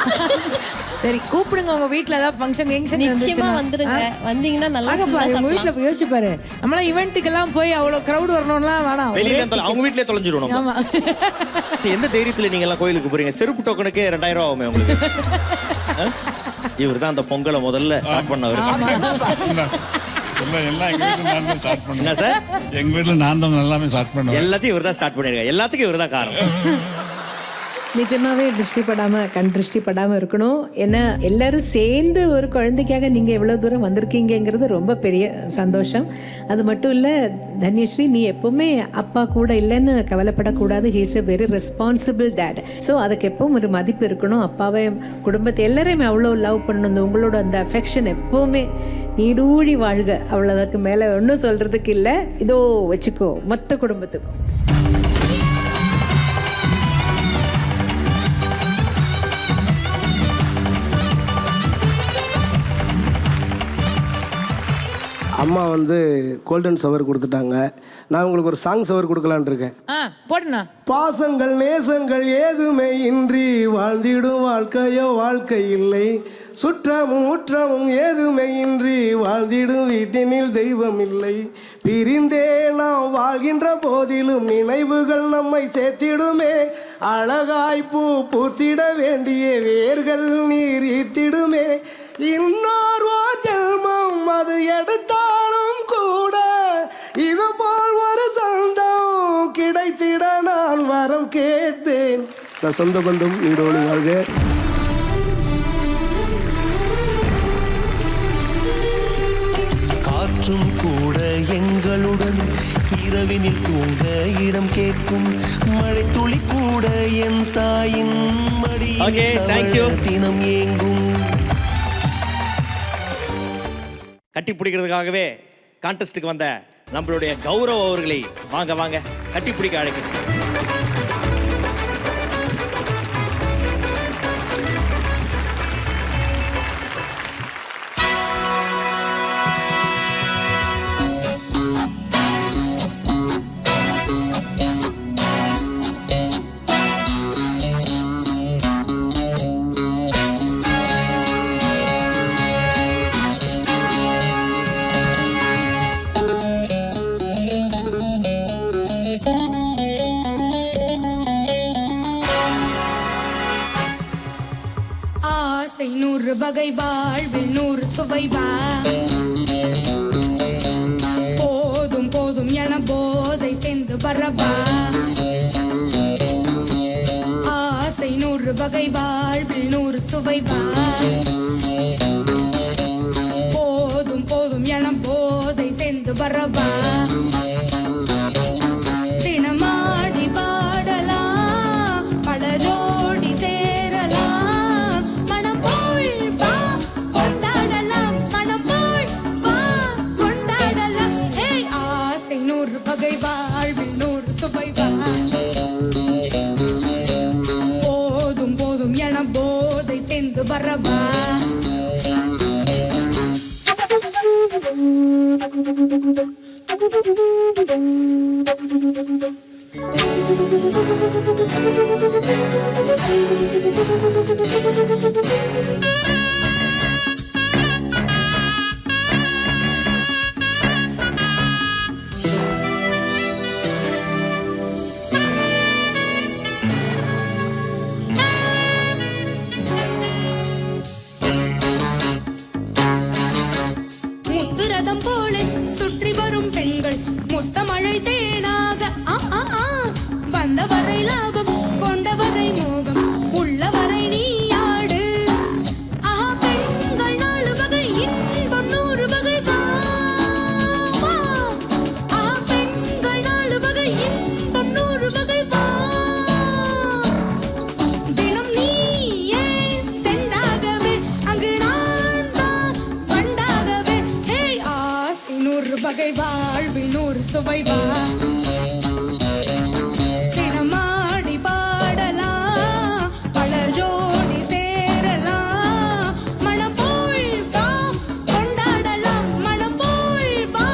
சரி, கூப்பிடுங்க உங்க வீட்ல ஏதாவது ஃபங்க்ஷன் நிச்சயமா வந்துருங்க. வந்தீங்கன்னா நல்லா உங்க வீட்ல போய் யோசிச்சு பாரு. நம்மள ஈவென்ட்டுக்கெல்லாம் போய் அவ்வளவு கிரவுட் வரணும்லாம் வேணாம், வெளியில அவங்க வீட்லயே தொலைஞ்சிரும் நம்ம. ஆமா. எந்த தைரியத்துல நீங்க எல்லாம் கோயிலுக்கு போறீங்க? செருப்பு டோக்கனுக்கே 2000 ரூபாய் ஆகுமே உங்களுக்கு. இவர் தான் அந்த பொங்கலை முதல்ல ஸ்டார்ட் பண்ணவர். என்ன சார், எங்க வீட்டுல நான் தான் எல்லாமே ஸ்டார்ட் பண்ணுவேன். எல்லாத்தையும் இவர் தான் ஸ்டார்ட் பண்ணிருக்காரு. எல்லாத்துக்கும் இவர் தான் காரணம். நிஜமாவே கண் திருஷ்டி படாமல் இருக்கணும். ஏன்னா எல்லாரும் சேர்ந்து ஒரு குழந்தைக்காக நீங்கள் எவ்வளோ தூரம் வந்திருக்கீங்கிறது ரொம்ப பெரிய சந்தோஷம். அது மட்டும் இல்லை தன்யஸ்ரீ, நீ எப்போவுமே அப்பா கூட இல்லைன்னு கவலைப்படக்கூடாது. He's a very responsible dad. So அதுக்கு எப்பவும் ஒரு மதிப்பு இருக்கணும். அப்பாவை, குடும்பத்தை எல்லாரையுமே அவ்வளோ லவ் பண்ணணும். உங்களோட அந்த அஃபெக்ஷன் எப்போவுமே நீடூழி வாழ்க. அவ்வளோதுக்கு மேலே ஒன்றும் சொல்கிறதுக்கு இல்லை. இதோ வச்சுக்கோ மொத்த குடும்பத்துக்கும். அம்மா வந்து கோல்டன் ஷவர் கொடுத்துட்டாங்க. நான் உங்களுக்கு ஒரு சாங் ஷவர் கொடுக்கலான் இருக்கேன். போடுண்ணா. பாசங்கள் நேசங்கள் ஏதுமே இன்றி வாழ்ந்திடும் வாழ்க்கையோ வாழ்க்கை இல்லை. சுற்றமும் உற்றமும் ஏதுமே இன்றி வாழ்ந்திடும் வீட்டினில் தெய்வம் இல்லை. பிரிந்தே நாம் வாழ்கின்ற போதிலும் நினைவுகள் நம்மை சேர்த்திடுமே. அழகாய் பூ பூத்திட வேண்டிய வேர்கள் நீர் ஈர்த்திடுமே. இன்னொரு ஜென்மம் அது எடுத்தாலும் கூட இது போல் ஒரு சொந்தம் கிடைத்திட நான் வரம் கேட்பேன். நான் சொந்த பந்தம் நீடோடி வாழ்க. காற்றும் கூட எங்களுடன் இரவினில் தூங்க இடம் கேட்கும். மழை துளி கூட என் தாயின் மடியில் தினம் ஏங்கும். கட்டி பிடிக்கிறதுக்காகவே கான்டெஸ்ட்டுக்கு வந்த நம்மளுடைய கௌரவ் அவர்களை வாங்க வாங்க கட்டி பிடிக்க அழைக்கிறேன். நூறு வகை வாழ்வில் 100 சுவை வா. போதும் போதும் என போதை சேர்ந்து வரவா. ஆசை 100 வகை வாழ்வில் 100 சுவை வா. போதும் போதும் என போதை சேர்ந்து வரவா. தினமாடி பாடலாம், பல ஜோடி சேரலாம். வகை வாழ்வில் 100 சுவை வா. போதும் போதும் என போதை சேர்ந்து வரவா. சுற்றி வரும் பெண்கள் முத்தமழை தேனாக வந்தவரை லாபம் கொண்டவரை மோகம் உள்ளவரை நீயாடு. பெண்கள் 4 வகை இன்பம் 100 வகை வா. பெண்கள் 4 வகை இன்பம் 100 வகை வா. தினம் நீயே செண்டாகவே அங்கு நான் வண்டாகவே. ஆசை 100 வகை வாழ்வில் 100 சுவை வா. தினமாடி பாடலாம், பல ஜோடி சேரலாம். மனம் போல் வா கொண்டாடலாம், மனம் போல் வா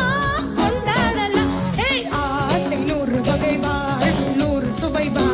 கொண்டாடலாம். ஆசை 100 வகை வாழ்வில் 100 சுவை வா.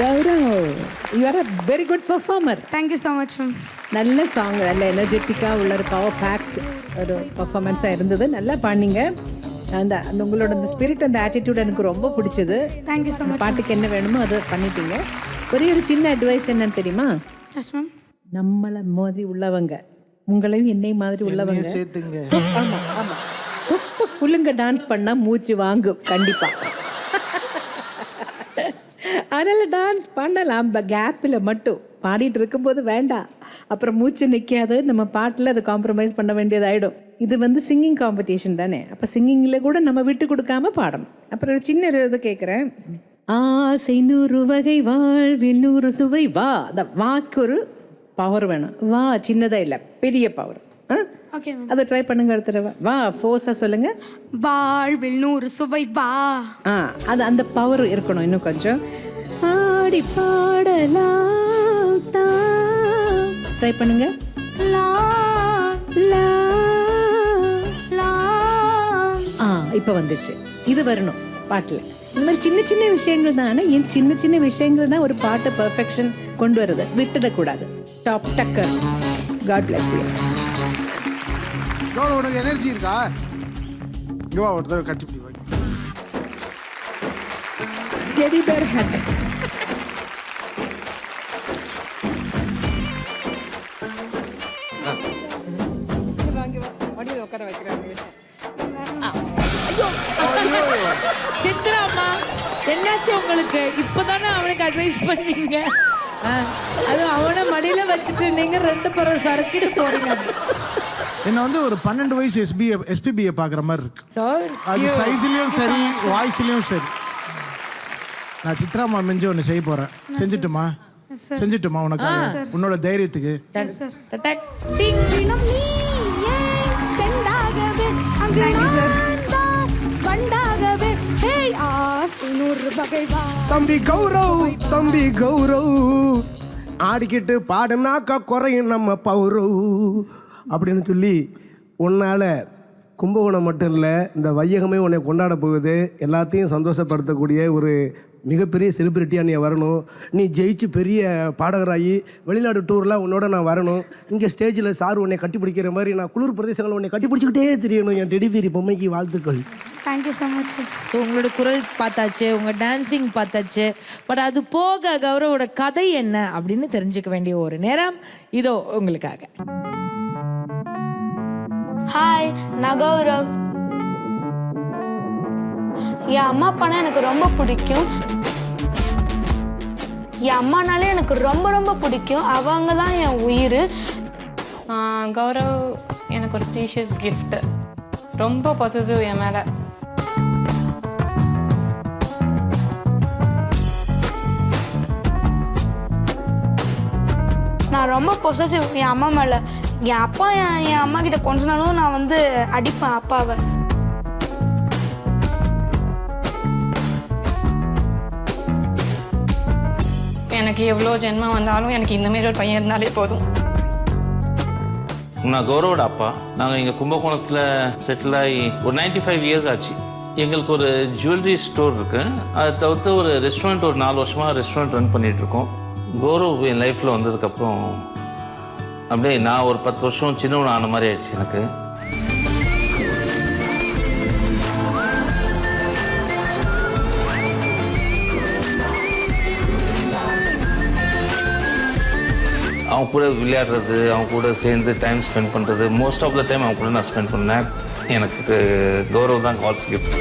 Gaurav, you are a very good performer. Thank you so much ma'am. நல்ல சாங், நல்ல எனர்ஜெட்டிக்காக உள்ள ஒரு பவர் பேக்ட் ஒரு பர்ஃபார்மன்ஸாக இருந்தது. நல்லா பாடினீங்க. அந்த அந்த உங்களோட அந்த ஸ்பிரிட், அந்த ஆட்டிடியூட் எனக்கு ரொம்ப பிடிச்சது. Thank you so much. பாட்டுக்கு என்ன வேணுமோ அதை பண்ணிட்டீங்க. ஒரே ஒரு சின்ன அட்வைஸ் என்னன்னு தெரியுமா? Yes ma'am. நம்மளை மாதிரி உள்ளவங்க, உங்களையும் என்னை மாதிரி உள்ளவங்க சேர்த்துங்க. ஆமாம் ஆமாம், ரொம்ப புல்லுங்க டான்ஸ் பண்ணால் மூச்சு வாங்கும் கண்டிப்பாக. அதனால் டான்ஸ் பண்ணலாம், கேப்பில் மட்டும். பாடிட்டு இருக்கும்போது வேண்டாம், அப்புறம் மூச்சு நிற்காது. நம்ம பாட்டில் அதை காம்ப்ரமைஸ் பண்ண வேண்டியதாகிடும். இது வந்து சிங்கிங் காம்படிஷன் தானே, அப்போ சிங்கிங்கில் கூட நம்ம விட்டு கொடுக்காம பாடணும். அப்புறம் ஒரு சின்ன ஒரு இது கேட்குறேன். ஆசை 100 வகை, வாழ்வில் 100 சுவை. வா, அந்த வாக்கு ஒரு பவர் வேணும். வா சின்னதாக இல்லை, பெரிய பவர். Okay ma'am. அதை ட்ரை பண்ணுங்க ஒரு தடவை. வா ஃபோர்ஸாக சொல்லுங்கள். வாழ்வில் 100 சுவை வா. அது அந்த பவர் இருக்கணும் இன்னும் கொஞ்சம். ஆடி பாடலாம் தான். ட்ரை பண்ணுங்க. லா லா லா. இப்போ வந்துச்சு. இது வரணும் பாட்டில். இந்த மாதிரி சின்ன சின்ன விஷயங்கள் தான். ஆனால் என் சின்ன சின்ன விஷயங்கள் தான் ஒரு பாட்டை பர்ஃபெக்ஷன் கொண்டு வருது. விட்டுடக்கூடாது. டாப் டக்கர். God bless you. கௌரவ், உனக்கு எனர்ஜி இருக்கா? இங்கே வா, ஒரு தடவை கட்டிப்பிடி வாங்க. Teddy bear Haq. சித்ராமா, என்னாச்சு உங்களுக்கு? இப்போதானே அவனுக்கு அட்வைஸ் பண்ணீங்க. அது அவனை மடியில வச்சுட்டு நீங்க 2 பேரும் சறுக்கிட்டு போறீங்க. என்ன வந்து ஒரு 12 வயசு எஸ்பிபியை பார்க்குற மாதிரி இருக்கு. அது சைஸ்லயும் சரி, வாய்ஸ்லயும் சரி. நான் சித்ராமா மெஞ்சு ஒன்று செய்ய போறேன். செஞ்சுட்டுமா? செஞ்சுட்டுமா உனக்கு? உன்னோட தைரியத்துக்கு. தம்பி கௌரவ், தம்பி கௌரவ், ஆடிக்கிட்டு பாடுனாக்கா குறையும் நம்ம பௌரவ் அப்படின்னு சொல்லி, உன்னால் கும்பகோணம் மட்டும் இல்லை, இந்த வையகமே உன்னை கொண்டாட போகுது. எல்லாத்தையும் சந்தோஷப்படுத்தக்கூடிய ஒரு மிகப்பெரிய செலிப்ரிட்டியாக நீ வரணும். நீ ஜெயிச்சு பெரிய பாடகராகி வெளிநாடு டூர்லாம் உன்னோட நான் வரணும். இங்கே ஸ்டேஜில் சார் உன்னை கட்டிப்பிடிக்கிற மாதிரி நான் குளிர் பிரதேசங்களை உன்னை கட்டிப்பிடிச்சிக்கிட்டே தெரியணும். என் டெடிபேரி பொம்மைக்கு வாழ்த்துக்கள். Thank you so much. ஸோ உங்களோட குரல் பார்த்தாச்சு, உங்கள் டான்ஸிங் பார்த்தாச்சு. பட் அது போக கௌரவோட கதை என்ன அப்படின்னு தெரிஞ்சுக்க வேண்டிய ஒரு நேரம் இதோ உங்களுக்காக. ஹாய், நான் கௌரவ். என் அம்மா அப்பானா எனக்கு ரொம்ப பிடிக்கும். என் அம்மானாலே எனக்கு ரொம்ப ரொம்ப பிடிக்கும். அவங்க தான் என் உயிர். கௌரவ் எனக்கு ஒரு ப்ரீஷியஸ் கிஃப்ட். ரொம்ப பொசசிவ் என் மேலே. நான் ரொம்ப பொசசிவ் என் அம்மா மேலே. என் அப்பா என் அம்மா கிட்ட கொஞ்ச நாளும் நான் வந்து அடிப்பேன் அப்பாவை. எனக்கு எவ்வளோ ஜென்மம் வந்தாலும் எனக்கு இந்த மாதிரி ஒரு பையன் இருந்தாலே போதும். நான் கௌரவோட அப்பா. நாங்கள் இங்கே கும்பகோணத்தில் செட்டில் ஆகி ஒரு 95 இயர்ஸ் ஆச்சு. எங்களுக்கு ஒரு ஜுவல்லரி ஸ்டோர் இருக்குது. அதை தவிர்த்து ஒரு ரெஸ்டாரண்ட், ஒரு 4 வருஷமாக ரெஸ்டாரண்ட் ரன் பண்ணிகிட்ருக்கோம். கௌரவ் என் லைஃப்பில் வந்ததுக்கப்புறம் அப்படியே நான் ஒரு 10 வருஷம் சின்னவன் ஆன மாதிரி ஆயிடுச்சு எனக்கு. அவங்க கூட விளையாடுறது, அவங்க கூட சேர்ந்து டைம் ஸ்பெண்ட் பண்ணுறது, மோஸ்ட் ஆஃப் த டைம் அவங்க கூட நான் ஸ்பெண்ட் பண்ணேன். எனக்கு கௌரவ் தான் காட்ஸ் கிஃப்ட்.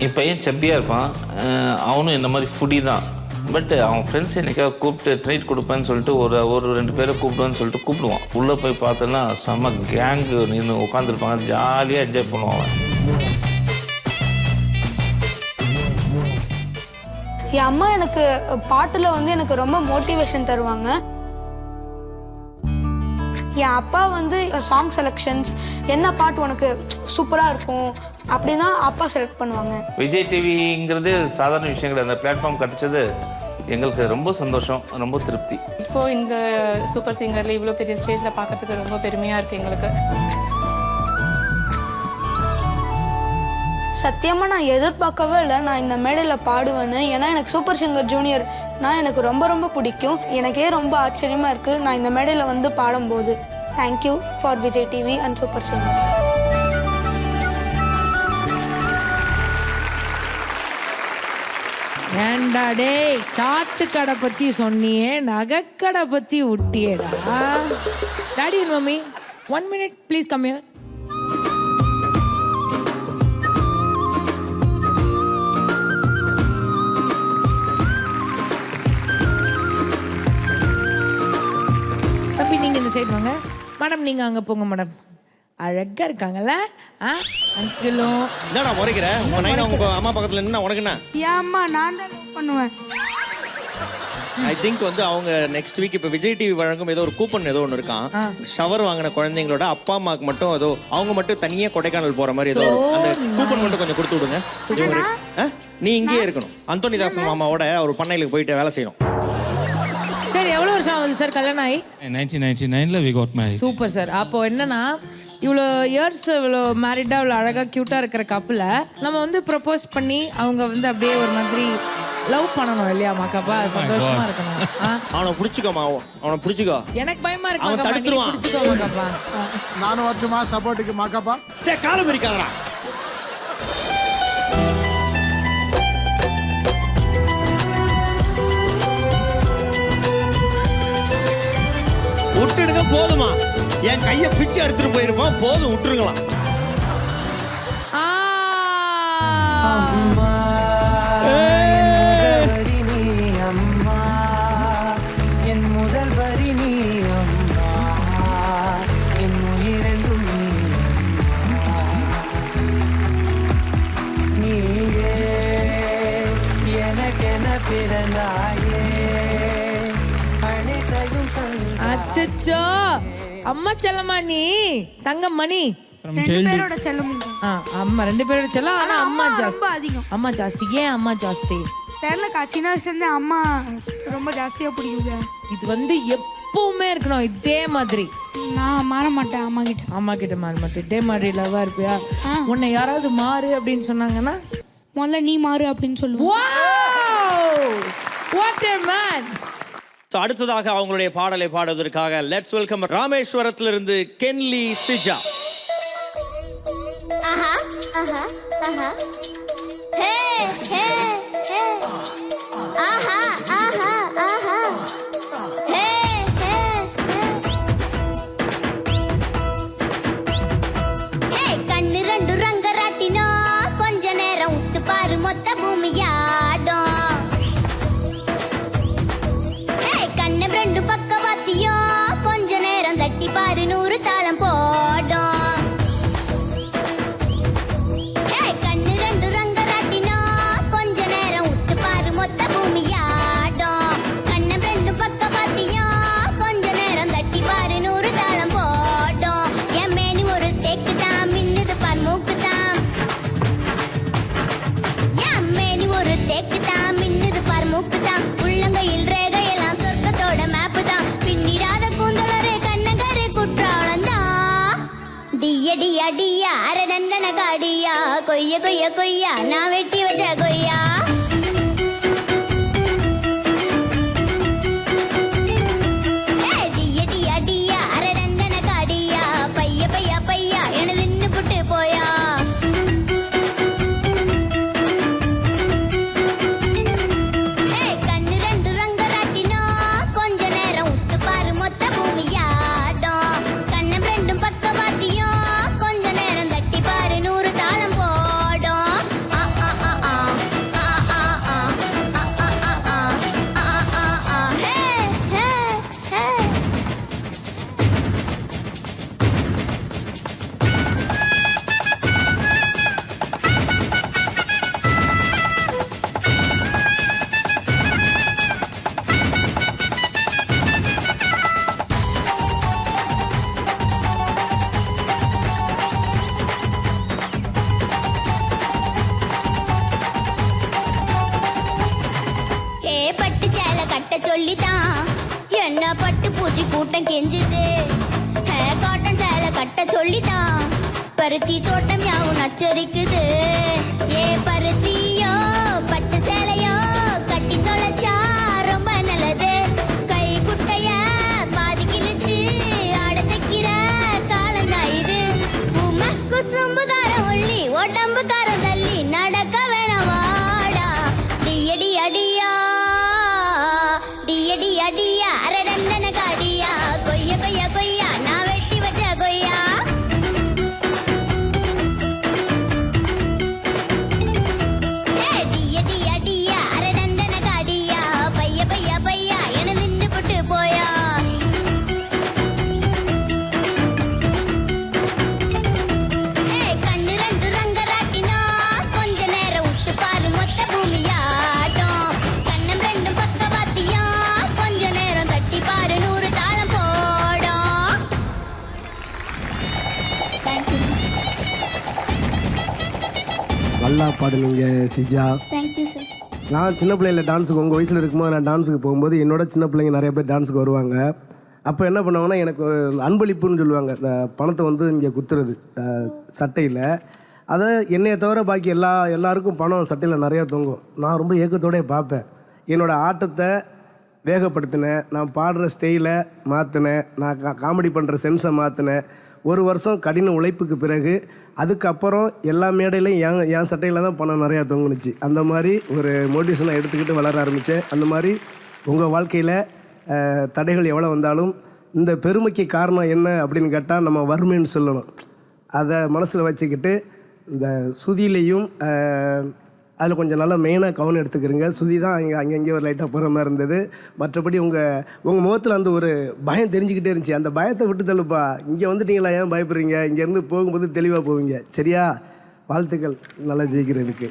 என் பையன் செப்பியாக இருப்பான். அவனும் இந்த மாதிரி ஃபுடி தான். பட் அவன் ஃப்ரெண்ட்ஸ் என்னைக்காவது கூப்பிட்டு ட்ரீட் கொடுப்பேன்னு சொல்லிட்டு ஒரு 2 பேரை கூப்பிடுவேன்னு சொல்லிட்டு கூப்பிடுவான். உள்ளே போய் பார்த்தோன்னா செம்ம கேங்கு நின்று உட்காந்துருப்பாங்க. ஜாலியாக என்ஜாய் பண்ணுவான் அவன். என் அம்மா எனக்கு பாட்டில் வந்து எனக்கு ரொம்ப மோட்டிவேஷன் தருவாங்க. என் அப்பா வந்து சாங் செலெக்ஷன்ஸ், என்ன பாட்டு உனக்கு சூப்பராக இருக்கும் அப்படின்னா அப்பா செலக்ட் பண்ணுவாங்க. விஜய் டிவிங்கிறது சாதாரண விஷயம் கிடையாது. அந்த பிளாட்ஃபார்ம் கிடச்சது எங்களுக்கு ரொம்ப சந்தோஷம், ரொம்ப திருப்தி. இப்போது இந்த சூப்பர் சிங்கரில் இவ்வளோ பெரிய ஸ்டேஜில் பார்க்கறதுக்கு ரொம்ப பெருமையாக இருக்குது எங்களுக்கு. சத்தியமாக நான் எதிர்பார்க்கவே இல்லை நான் இந்த மேடையில் பாடுவேன்னு. ஏன்னா எனக்கு சூப்பர் சிங்கர் ஜூனியர் எனக்கு ரொம்ப ரொம்ப பிடிக்கும். எனக்கே ரொம்ப ஆச்சரியமாக இருக்குது நான் இந்த மேடையில் வந்து பாடும்போது. Thank you for Vijay TV and super singer. ஏண்டா டேய், சாட்டு கடை பத்தி சொன்னியே, நகைக்கடை பத்தி விட்டியேடா. Daddy and mummy 1 minute please come here. தம்பி நீங்க இந்த சைடு வாங்க. மேடம் நீங்க அங்க போங்க மேடம். அழகா இருக்காங்கல்ல அங்கிளும். என்னடா முறைக்கிற? உங்க நைனா உங்க அம்மா பக்கத்துல நின்னா உனக்கு என்ன? ஏம்மா நான் தான் பண்ணுவேன். ஐ திங்க் வந்து அவங்க நெக்ஸ்ட் வீக் இப்போ விஜய் டிவி வழங்கும் ஏதோ ஒரு கூப்பன் ஏதோ ஒன்று இருக்கான். ஷவர் வாங்கின குழந்தைங்களோட அப்பா அம்மாவுக்கு மட்டும் ஏதோ அவங்க மட்டும் தனியா கொடைக்கானல் போற மாதிரி ஏதோ அந்த கூப்பன் மட்டும் கொஞ்சம் கொடுத்து விடுங்க. நீ இங்கேயே இருக்கணும். அந்தோனிதாசன் மாமாவோட ஒரு பண்ணையிலுக்கு போயிட்டு வேலை செய்யணும். சார் எவ்வளவு வருஷம் ஆகுது சார் கல்யாணம் ஆகி? 1999 we got married. Super sir. அப்போ என்னன்னா இவ்வளோ இயர்ஸ் இவ்வளோ மேரிடாக இவ்வளோ அழகாக க்யூட்டாக இருக்கிற கப்பில் நம்ம வந்து ப்ரப்போஸ் பண்ணி அவங்க வந்து அப்படியே ஒரு மாதிரி லவ் பண்ணணும் இல்லையா மாக்காப்பா? சந்தோஷமா இருக்கணும். அவனை பிடிச்சிக்கோமா, அவனை பிடிச்சிக்கோ. எனக்கு பயமா இருக்கு அவன் மாக்காப்பா, நீ தடுத்துருவான். பிடிச்சிக்கோ மாக்காப்பா. நானும் வரட்டுமா சப்போர்ட்டுக்கு மாக்காப்பா? காலம் இருக்காங்கடா. விட்டுடுங்க போதுமா, என் கையை பிச்சு அறுத்துட்டு போயிருப்பான். போதும் விட்டுருங்களா. என் முதல் வரி நீ அம்மா, என் உயிரென்றும் நீ நீயே எனக்கென பிறந்தாயே அனைத்தையும் அச்சச்சோ அம்மா செல்லம்மா நீ தங்கம் மணி. பேரோட செல்லம். அம்மா 2 பேரோட செல்லம். ஆனா அம்மா ரொம்ப ஜாஸ்தி. அதிகம். அம்மா ஜாஸ்தி. ஏன் அம்மா ஜாஸ்தி? தெரியலக்கா, சின்ன வயசுலேருந்து அம்மா ரொம்ப ஜாஸ்தியாக பிடிக்குது. இது வந்து எப்பவுமே இருக்கணும் இதே மாதிரி. நான் மாற மாட்டேன் அம்மா கிட்ட. அம்மா கிட்ட மாற மாட்டேன். இதே மாதிரி லவ்வா இருப்பியா? உன்னை யாராவது மாறு அப்படின்னு சொன்னாங்கன்னா முதல்ல நீ மாறு அப்படின்னு சொல்லுவோம். What a man. ஸோ அடுத்ததாக அவங்களுடைய பாடலை பாடுவதற்காக லெட்ஸ் வெல்கம் ராமேஸ்வரத்திலிருந்து கென்லி சிஜா. ஆஹா ஆஹா ஆஹா ஹே ஹே ஹே ஆஹா ஆஹா ஆஹா ஹே ஹே ஹே கண்ணு ரெண்டு ரங்கராட்டினோ கொஞ்ச நேரம் உத்து பாரு மொத்த பூமியாடும். ஹே கண்ணு ரெண்டு பக்கவாத்தியோ கொஞ்ச நேரம் தட்டி பாரு 100 தாளம் போடும். உள்ளங்கையில் ரேகையெல்லாம் சொர்க்கத்தோட மேப்பு தான். பின்னிடாத கூந்தலரே கண்ணகரே குற்றாலந்தான். டிய டியா டியா அர நந்தன காடியா கொய்ய கொய்ய கொய்யா நான் வெட்டி வச்ச கொய்யா. டிய டியா டியா அர நந்தன காடியா பைய பையா பையா எனது நின்னு புட்டு போயா. என்ன பட்டு பூச்சி கூட்டம் கெஞ்சுது. காட்டன் சேலை கட்ட சொல்லித்தான் பருத்தி தோட்டம் யாவும் நச்சரிக்குது. ஏ பருத்தியோ பட்டு சேலையோ கட்டி தொலைச்சா ரொம்ப நல்லது. கை குட்டைய பாதி கிழிச்சு ஆட தைக்கிற காலந்தான் இது. குசும்பு காரம் ஒல்லி உடம்பு காரம் தள்ளி நடக்க வேணாம் வாடா. டியடி அடியா டியடி அடியா அரடண்டன காடியா. கொய்யா கொய்யா கொய்யா நான் வெட்டி வச்ச கொய்யா. டியடி அடியா அரடண்டன காடியா. பைய பைய பையா என நின்று போட்டு போயா. கண்ணு ரெண்டு ரங்கராட்டினா கொஞ்ச நேரம் விட்டு பாரு மொத்த பூமியாட்டம். கண்ணம் ரெண்டும் பக்கவாத்தியா கொஞ்ச நேரம் தட்டி பாரு 100 தாளம் போடும். நல்லா பாடுனீங்க சிஜா. Thank you sir. நான் சின்ன பிள்ளைல டான்ஸுக்கு உங்கள் வயசில் இருக்கும்போது நான் டான்ஸுக்கு போகும்போது என்னோட சின்ன பிள்ளைங்க நிறைய பேர் டான்ஸுக்கு வருவாங்க. அப்போ என்ன பண்ணுவாங்கன்னா எனக்கு அன்பளிப்புன்னு சொல்லுவாங்க. இந்த பணத்தை வந்து இங்கே குத்துறது சட்டையில். அதை என்னையை தவிர பாக்கி எல்லாருக்கும் பணம் சட்டையில் நிறையா தொங்கும். நான் ரொம்ப ஏக்கத்தோடய பார்ப்பேன். என்னோடய ஆட்டத்தை வேகப்படுத்தினேன், நான் பாடுற ஸ்டைலை மாற்றினேன், நான் காமெடி பண்ணுற சென்ஸை மாற்றினேன். 1 வருஷம் கடின உழைப்புக்கு பிறகு அதுக்கப்புறம் எல்லா மேடையிலையும் என் சட்டையில் தான் பணம் நிறையா தொங்குனுச்சு. அந்த மாதிரி ஒரு மோட்டிவேஷனை எடுத்துக்கிட்டு வளர ஆரம்பித்தேன். அந்த மாதிரி உங்கள் வாழ்க்கையில் தடைகள் எவ்வளோ வந்தாலும் இந்த பெருமைக்கு காரணம் என்ன அப்படின்னு கேட்டால் நம்ம வறுமைன்னு சொல்லணும். அதை மனசில் வச்சுக்கிட்டு இந்த சுதியிலையும் அதில் கொஞ்சம் நல்லா மெயினாக கவனம் எடுத்துக்கிறீங்க. சுதி தான் அங்கங்கே ஒரு லைட்டாக போகிற மாதிரி இருந்தது. மற்றபடி உங்கள் முகத்தில் அந்த ஒரு பயம் தெரிஞ்சுக்கிட்டே இருந்துச்சு. அந்த பயத்தை விட்டு தள்ளுப்பா. இங்கே வந்துட்டீங்களா, ஏன் பயப்படுறீங்க? இங்கேருந்து போகும்போது தெளிவாக போவீங்க. சரியா? வாழ்த்துக்கள் நல்லா ஜெயிக்கிறதுக்கு.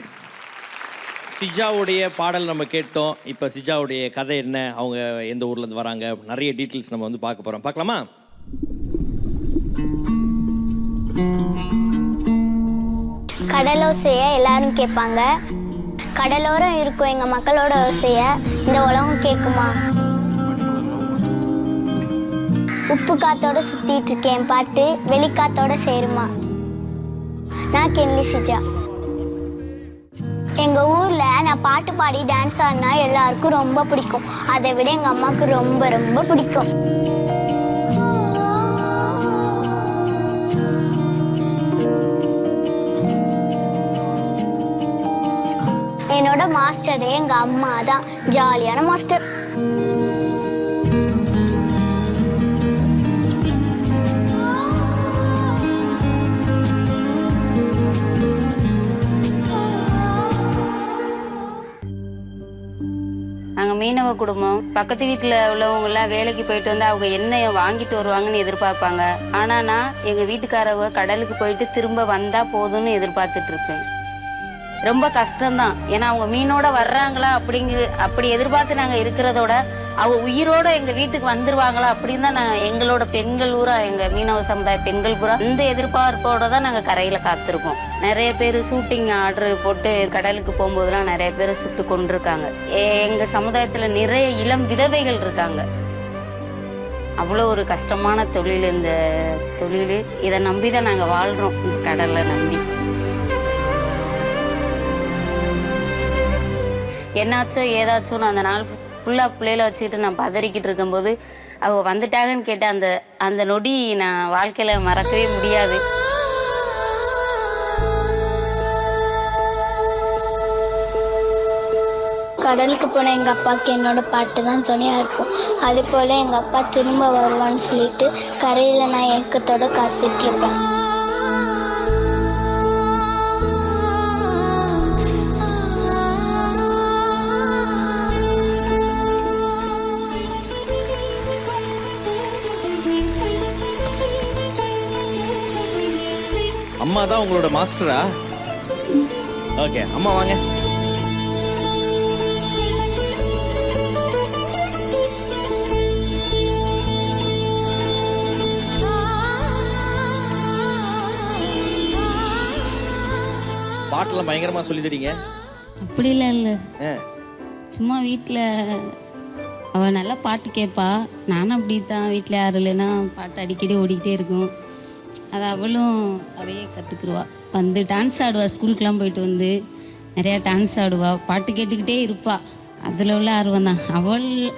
சிஜாவுடைய பாடல் நம்ம கேட்டோம். இப்போ சிஜாவுடைய கதை என்ன, அவங்க எந்த ஊர்லேருந்து வராங்க, நிறைய டீட்டெயில்ஸ் நம்ம வந்து பார்க்க போகிறோம். பார்க்கலாமா? கடலோசையை எல்லாரும் கேட்பாங்க. கடலோரம் இருக்கும் எங்கள் மக்களோட ஓசையை இந்த உலகம் கேட்குமா? உப்பு காத்தோட சுற்றிட்டு இருக்கேன் பாட்டு வெளிக்காத்தோட சேருமா? நான் கென்லி சிஜா. எங்கள் ஊரில் நான் பாட்டு பாடி டான்ஸ் ஆடினா எல்லாருக்கும் ரொம்ப பிடிக்கும். அதை விட எங்கள் அம்மாவுக்கு ரொம்ப ரொம்ப பிடிக்கும். என்னோட மாஸ்டரே எங்கள் அம்மா தான். ஜாலியான மாஸ்டர். நாங்கள் மீனவ குடும்பம். பக்கத்து வீட்டில் உள்ளவங்களாம் வேலைக்கு போயிட்டு வந்து அவங்க என்ன வாங்கிட்டு வருவாங்கன்னு எதிர்பார்ப்பாங்க. ஆனால் நான் எங்கள் வீட்டுக்காரவங்க கடலுக்கு போயிட்டு திரும்ப வந்தால் போதும்னு எதிர்பார்த்துட்டு இருப்பேன். ரொம்ப கஷ்டம்தான். ஏன்னா அவங்க மீனோட வர்றாங்களா அப்படி எதிர்பார்த்து நாங்கள் இருக்கிறதோட அவங்க உயிரோட எங்கள் வீட்டுக்கு வந்துருவாங்களா அப்படின்னு தான் நாங்கள் எங்களோட பெண்கள் பூரா, எங்கள் மீனவ சமுதாய பெண்கள் பூரா இந்த எதிர்பார்ப்போட தான் நாங்கள் கரையில் காத்திருக்கோம். நிறைய பேர் ஷூட்டிங் ஆர்டர் போட்டு கடலுக்கு போகும்போதெல்லாம் நிறைய பேர் சுட்டு கொண்டிருக்காங்க. எங்கள் சமுதாயத்தில் நிறைய இளம் விதவைகள் இருக்காங்க. அவ்வளோ ஒரு கஷ்டமான தொழில் இந்த தொழில். இதை நம்பி தான் நாங்கள் வாழ்கிறோம், இந்த கடலை நம்பி. என்னாச்சோ ஏதாச்சும் அந்த நாள் ஃபுல்லாக பிள்ளையில வச்சுக்கிட்டு நான் பதறிக்கிட்டு இருக்கும்போது அவங்க வந்துட்டாங்கன்னு கேட்ட அந்த நொடி நான் வாழ்க்கையில் மறக்கவே முடியாது. கடலுக்கு போன எங்கள் அப்பாவுக்கு என்னோட பாட்டு தான் துணையாக இருக்கும். அது போல் எங்கள் அப்பா திரும்ப வருவான்னு சொல்லிட்டு கரையில் நான் ஏக்கத்தோடு காத்துட்ருப்பேன். அம்மா தான் உங்களோட மாஸ்டரா? ஓகே, அம்மா வாங்க. பாட்டெல்லாம் பயங்கரமா சொல்லி தரீங்க. அப்படிலாம் இல்லை, சும்மா வீட்டில் அவள் நல்லா பாட்டு கேட்பா. நானும் அப்படி தான். வீட்டில் யாரும் இல்லைன்னா பாட்டு அடிக்கடி ஓடிக்கிட்டே இருக்கும். அது அவளும் அதையே கற்றுக்குருவா. வந்து டான்ஸ் ஆடுவா, ஸ்கூலுக்கெலாம் போயிட்டு வந்து நிறையா டான்ஸ் ஆடுவா, பாட்டு கேட்டுக்கிட்டே இருப்பா. அதில் உள்ள ஆர்வம் தான்.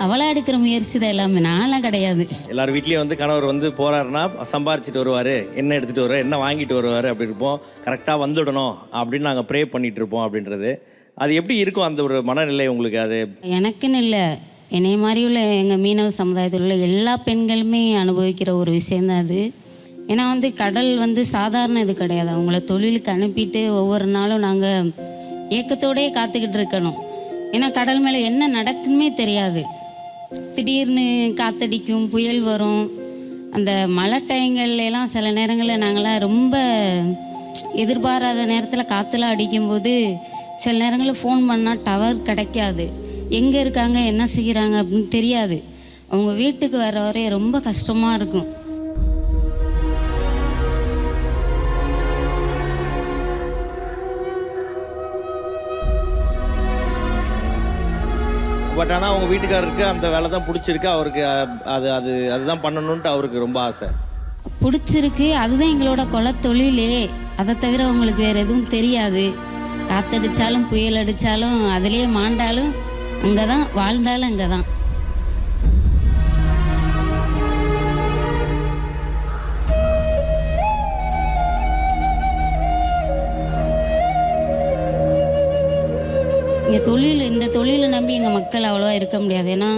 அவளாக எடுக்கிற முயற்சி தான் எல்லாமே, நான்லாம் கிடையாது. எல்லார் வீட்லேயும் வந்து கணவர் வந்து போகிறாருன்னா சம்பாரிச்சிட்டு வருவார், என்ன எடுத்துகிட்டு வருவார், என்ன வாங்கிட்டு வருவார் அப்படி இருப்போம். கரெக்டாக வந்துடணும் அப்படின்னு நாங்கள் ப்ரே பண்ணிகிட்டு இருப்போம் அப்படின்றது. அது எப்படி இருக்கும் அந்த ஒரு மனநிலை உங்களுக்கு? அது எனக்குன்னு இல்லை, என்னைய மாதிரி உள்ள எங்கள் மீனவ சமுதாயத்தில் உள்ள எல்லா பெண்களுமே அனுபவிக்கிற ஒரு விஷயந்தான் அது. ஏன்னா வந்து கடல் வந்து சாதாரண இது கிடையாது. அவங்கள தொழிலுக்கு அனுப்பிட்டு ஒவ்வொரு நாளும் நாங்கள் ஏக்கத்தோடையே காத்துக்கிட்டு இருக்கணும். ஏன்னா கடல் மேலே என்ன நடக்குன்னே தெரியாது. திடீர்னு காத்தடிக்கும், புயல் வரும். அந்த மழை டைங்கள்லாம் சில நேரங்களில் நாங்களாம் ரொம்ப எதிர்பாராத நேரத்தில் காற்றுலாம் அடிக்கும்போது சில நேரங்களில் ஃபோன் பண்ணால் டவர் கிடைக்காது. எங்கே இருக்காங்க, என்ன செய்கிறாங்க அப்படின்னு தெரியாது. அவங்க வீட்டுக்கு வர வரைய ரொம்ப கஷ்டமாக இருக்கும். பட் ஆனால் அவங்க வீட்டுக்காரருக்கு அந்த வேலை தான் பிடிச்சிருக்கு, அவருக்கு அதுதான் பண்ணணுன்ட்டு அவருக்கு ரொம்ப ஆசை. பிடிச்சிருக்கு, அதுதான் எங்களோட தொழிலே. அதை தவிர அவங்களுக்கு வேறு எதுவும் தெரியாது. காற்றடிச்சாலும் புயல் அடித்தாலும் அதிலே மாண்டாலும் அங்கே தான், வாழ்ந்தாலும் அங்கே தான். இந்த தொழிலை நம்பி எங்கள் மக்கள் அவ்வளோவா இருக்க முடியாது. ஏன்னா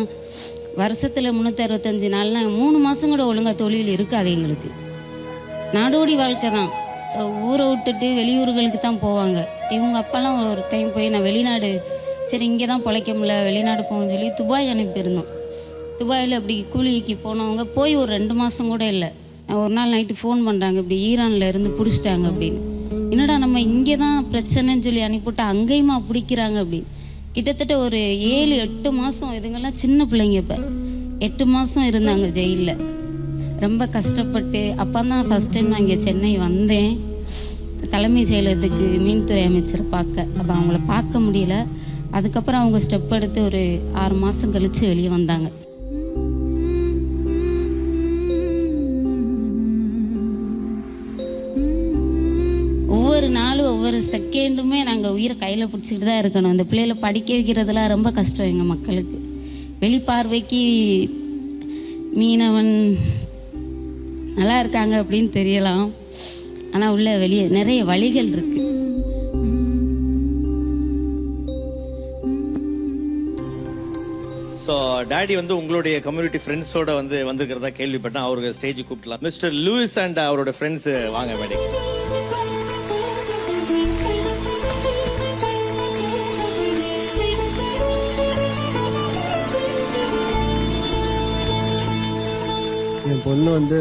வருஷத்தில் 365 நாள்னா 3 மாதம் கூட ஒழுங்காக தொழில் இருக்காது எங்களுக்கு. நாடோடி வாழ்க்கை தான். ஊரை விட்டுட்டு வெளியூர்களுக்கு தான் போவாங்க. இவங்க அப்போல்லாம் ஒரு டைம் போய் நான் வெளிநாடு, சரி இங்கே தான் பிழைக்க முடியல, வெளிநாடு போவோம்னு சொல்லி துபாய் அனுப்பியிருந்தோம். துபாயில் அப்படி கூலிக்கு போனவங்க போய் ஒரு 2 மாதம் கூட இல்லை. ஒரு நாள் நைட்டு ஃபோன் பண்ணுறாங்க, இப்படி ஈரானில் இருந்து பிடிச்சிட்டாங்க அப்படின்னு. என்னடா நம்ம இங்கே தான் பிரச்சனைன்னு சொல்லி அனுப்பிவிட்டா அங்கேயுமா பிடிக்கிறாங்க அப்படின்னு. கிட்டத்தட்ட ஒரு 7-8 மாதம், இதுங்கெல்லாம் சின்ன பிள்ளைங்க, இப்போ 8 மாதம் இருந்தாங்க ஜெயிலில். ரொம்ப கஷ்டப்பட்டு அப்போ தான் ஃபஸ்ட் டைம் நான் இங்கே சென்னை வந்தேன் தலைமைச் செயலகத்துக்கு மீன்துறை அமைச்சரை பார்க்க. அப்போ அவங்கள பார்க்க முடியல. அதுக்கப்புறம் அவங்க ஸ்டெப் எடுத்து ஒரு 6 மாதம் கழித்து வெளியே வந்தாங்க. ஒவ்வொரு நாளும் ஒவ்வொரு செகண்டுமே நாங்கள் உயிரை கையில் பிடிச்சிக்கிட்டு தான் இருக்கணும். இந்த பிள்ளைகளை படிக்க வைக்கிறதுலாம் ரொம்ப கஷ்டம் எங்கள் மக்களுக்கு. வெளிப்பார்வைக்கு மீனவன் நல்லா இருக்காங்க அப்படின்னு தெரியலாம், ஆனால் உள்ள வெளியே நிறைய வழிகள் இருக்கு. ஸோ டாடி வந்து உங்களுடைய கம்யூனிட்டி ஃப்ரெண்ட்ஸோட வந்து வந்திருக்கிறதா கேள்விப்பட்டேன். அவருக்கு ஸ்டேஜ் கூப்பிடலாம். மிஸ்டர் லூயிஸ் அண்ட் அவரோட ஃப்ரெண்ட்ஸ் வாங்க மேடம். என் பொண்ணு வந்து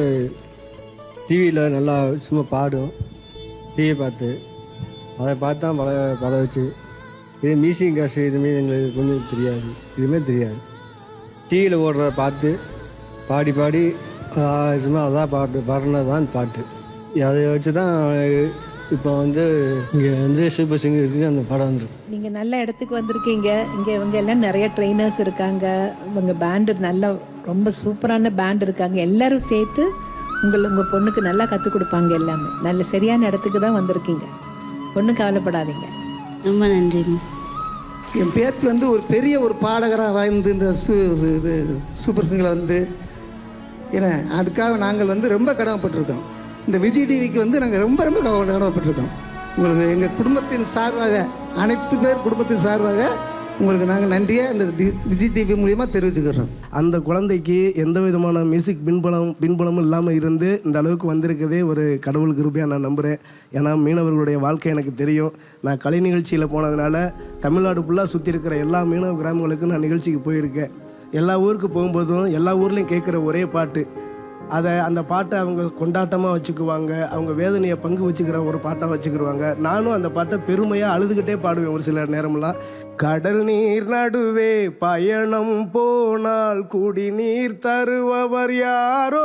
டிவியில் நல்லா சும்மா பாடும். டிவி பார்த்து அதை பார்த்து தான் பட வச்சு. இது மியூசிக் காசு இதுமாரி எங்களுக்கு கொஞ்சம் தெரியாது, இதுவுமே தெரியாது. டிவியில் ஓடுறத பார்த்து பாடி சும்மா அதான் பாடினது தான் பாட்டு. அதை வச்சு தான் இப்போ வந்து இங்கே வந்து சூப்பர் சிங்கருக்கு அந்த படம் வந்துருக்கு. நீங்கள் நல்ல இடத்துக்கு வந்திருக்கீங்க. இங்கே இவங்க எல்லாம் நிறைய ட்ரெயினர்ஸ் இருக்காங்க. இவங்க பேண்டு நல்லா ரொம்ப சூப்பரான பேண்ட் இருக்காங்க. எல்லோரும் சேர்த்து உங்கள் பொண்ணுக்கு நல்லா கற்றுக் கொடுப்பாங்க. எல்லாமே நல்ல சரியான இடத்துக்கு தான் வந்திருக்கீங்க. ஒன்றும் கவலைப்படாதீங்க. ரொம்ப நன்றி. என் பேத்தி வந்து ஒரு பெரிய ஒரு பாடகராக வாழ்ந்து இந்த இது சூப்பர் சிங்கரில் வந்து, ஏன்னா அதுக்காக நாங்கள் வந்து ரொம்ப கடமைப்பட்டிருக்கோம். இந்த விஜய் டிவிக்கு வந்து நாங்கள் ரொம்ப ரொம்ப கடமைப்பட்டிருக்கோம். உங்களுக்கு எங்கள் குடும்பத்தின் சார்பாக, அனைத்து பேர் குடும்பத்தின் சார்பாக உங்களுக்கு நாங்கள் நன்றியை இந்த விஜய் டிவி மூலியமாக தெரிவிச்சுக்கிறோம். அந்த குழந்தைக்கு எந்த விதமான மியூசிக் பின்புலமும் இல்லாமல் இருந்து இந்த அளவுக்கு வந்திருக்கிறதே ஒரு கடவுள் கிருபையாக நான் நம்புகிறேன். ஏன்னா மீனவர்களுடைய வாழ்க்கை எனக்கு தெரியும். நான் கலை நிகழ்ச்சியில் போனதுனால தமிழ்நாடு ஃபுல்லாக சுற்றி இருக்கிற எல்லா மீனவ கிராமங்களுக்கும் நான் நிகழ்ச்சிக்கு போயிருக்கேன். எல்லா ஊருக்கு போகும்போதும் எல்லா ஊர்லேயும் கேட்குற ஒரே பாட்டு, அந்த பாட்டை அவங்க கொண்டாட்டமாக வச்சுக்குவாங்க. அவங்க வேதனையை பங்கு வச்சுக்கிற ஒரு பாட்டாக வச்சுக்கிடுவாங்க. நானும் அந்த பாட்டை பெருமையாக அழுதுகிட்டே பாடுவேன் ஒரு சில நேரம்லாம். கடல் நீர் நடுவே பயணம் போனால் குடிநீர் தருபவர் யாரோ,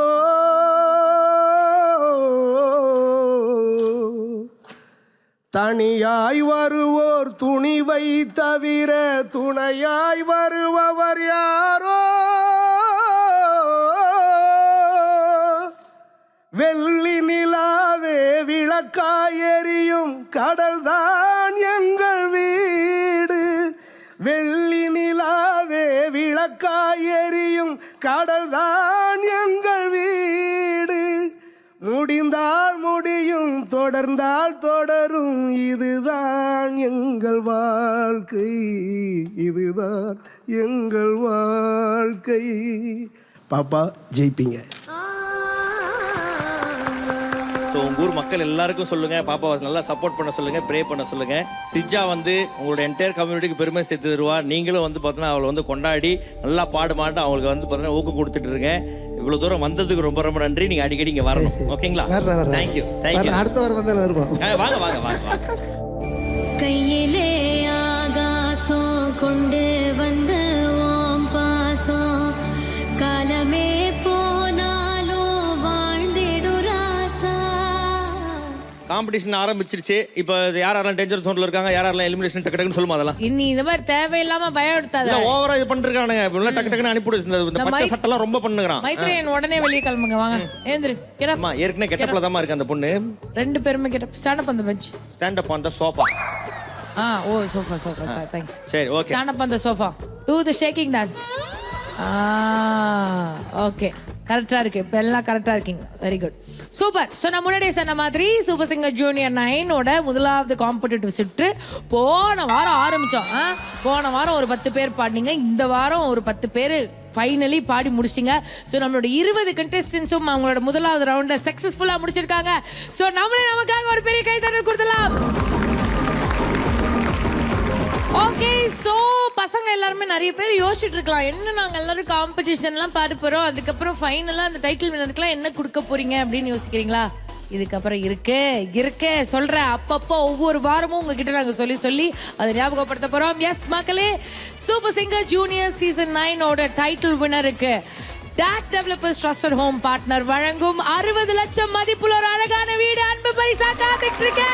தனியாய் வருவோர் துணிவை தவிர துணையாய் வருபவர் யாரோ, வெள்ளி நிலாவே விளக்காய் எரியும் கடல்தான் எங்கள் வீடு. வெள்ளி நிலாவே விளக்காய் எரியும் கடல்தான் எங்கள் வீடு. முடிந்தால் முடியும், தொடர்ந்தால் தொடரும், இதுதான் எங்கள் வாழ்க்கை, இதுதான் எங்கள் வாழ்க்கை. பாப்பா ஜெயிப்பீங்க. ஸோ உங்கள் ஊர் மக்கள் எல்லாருக்கும் சொல்லுங்கள், பாப்பாவை நல்லா சப்போர்ட் பண்ண சொல்லுங்கள், ப்ரே பண்ண சொல்லுங்கள். சிஜா வந்து உங்களோட என்டையர் கம்யூனிட்டிக்கு பெருமை சேர்த்து தருவா. நீங்களும் வந்து பார்த்தீங்கன்னா அவளை வந்து கொண்டாடி நல்லா பாடுமாட்டு அவங்களுக்கு வந்து பார்த்தீங்கன்னா ஊக்கம் கொடுத்துட்டு இருங்க. இவ்வளோ தூரம் வந்ததுக்கு ரொம்ப ரொம்ப நன்றி. நீங்கள் அடிக்கடி இங்கே வரணும், ஓகேங்களா? Thank you thank you. அடுத்த வாரம் வந்தாலும் வருவோம். வாங்க வாங்க வாங்க வாங்க. கையிலே ஆகாசம் கொண்டு வந்து ஓம் பாசம் காலமே போனாலும் வாழ்ந்திடு ராசா. காம்படிஷன் ஆரம்பிச்சிருச்சு. இப்போ யாரெல்லாம் டேஞ்சர் ஜோன்ல இருக்காங்க, யாரெல்லாம் எலிமினேஷன் டக்கு டக்குன்னு சொல்லுமா? அதெல்லாம் இன்னி இந்த மாதிரி தேவையில்லாம பயம் எடுத்தாத. ஓவரா இது பண்ணிருக்கானுங்க. இப்ப டக்கு டக்குன்னு அனுப்பிடு. இந்த பச்சை சட்டெல்லாம் ரொம்ப பண்ணுகிறான். மைத்ரேயன் உடனே வெளியே கிளம்புங்க, வாங்க ஏந்திரு. அம்மா ஏற்கனவே கெட்டப்ல தான் இருக்கு அந்த பொண்ணு. ரெண்டு பேருமே get up. Stand up on the bench. Stand up on the sofa. Oh sofa sofa sir, thanks. சரி okay. Stand up on the sofa. Do the shaking dance. Okay, கரெக்டா இருக்கு. இப்போ எல்லாம் கரெக்டா இருக்கீங்க. Very good, super. ஸோ நான் முன்னாடியே சொன்ன மாதிரி சூப்பர் சிங்கர் ஜூனியர் 9 முதலாவது காம்படிட்டிவ் சுற்று போன வாரம் ஆரம்பித்தோம். போன வாரம் ஒரு 10 பேர் பாடினீங்க. இந்த வாரம் ஒரு 10 பேர் ஃபைனலி பாடி முடிச்சிட்டிங்க. ஸோ நம்மளோட 20 கண்டெஸ்டன்ஸும் அவங்களோட முதலாவது ரவுண்டில் சக்ஸஸ்ஃபுல்லாக முடிச்சிருக்காங்க. ஸோ நம்மளே நமக்காக ஒரு பெரிய கைத்தட்டல் கொடுத்துடலாம். ஓகே, ஸோ பசங்க எல்லாருமே நிறைய பேர் யோசிச்சுட்டு இருக்கலாம், என்ன நாங்கள் எல்லாரும் காம்படிஷன்லாம் பாட போகிறோம், அதுக்கப்புறம் ஃபைனலாக அந்த டைட்டில் வினருக்குலாம் என்ன கொடுக்க போறீங்க அப்படின்னு யோசிக்கிறீங்களா? இதுக்கப்புறம் இருக்கு சொல்கிறேன். அப்பப்போ ஒவ்வொரு வாரமும் உங்ககிட்ட நாங்கள் சொல்லி அதை ஞாபகப்படுத்த போகிறோம். எஸ் மக்களே, super singer junior season 9 title வினருக்கு DAC developers trusted home partner வழங்கும் 60 லட்சம் மதிப்புள்ள ஒரு அழகான வீடு அன்பு பரிசா காத்துட்டு இருக்கு.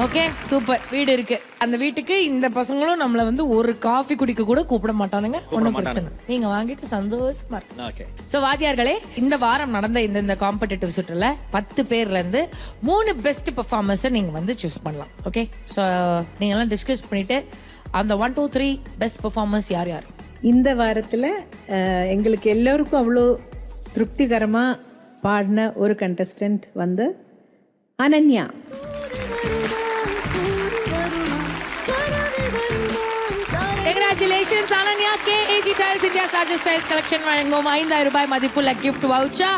Okay, super. வீடு இருக்கு. அந்த வீட்டுக்கு இந்த பசங்களும் நம்மளை வந்து ஒரு காஃபி குடிக்க கூட கூப்பிட மாட்டானுங்க. ஒன்றும் பிரச்சனை, நீங்க வாங்கிட்டு சந்தோஷமா இருக்கு. ஸோ வாத்தியார்களே, இந்த வாரம் நடந்த இந்த காம்படிட்டிவ் சுற்றுல 10 பேர்ல இருந்து 3 பெஸ்ட் பெர்ஃபார்மர்ஸை நீங்க வந்து சூஸ் பண்ணலாம். ஓகே, ஸோ நீங்கெல்லாம் டிஸ்கஸ் பண்ணிட்டு அந்த 1 2 3 பெஸ்ட் பெர்ஃபார்மர்ஸ் யார் யார்? இந்த வாரத்தில் எங்களுக்கு எல்லோருக்கும் அவ்வளோ திருப்திகரமாக பாடின ஒரு கண்டஸ்டன்ட் வந்து Ananya. Congratulations Ananya. KAG Tiles, India's largest tiles collection வழங்கும் 5000 ரூபாய் மதிப்புள்ள gift voucher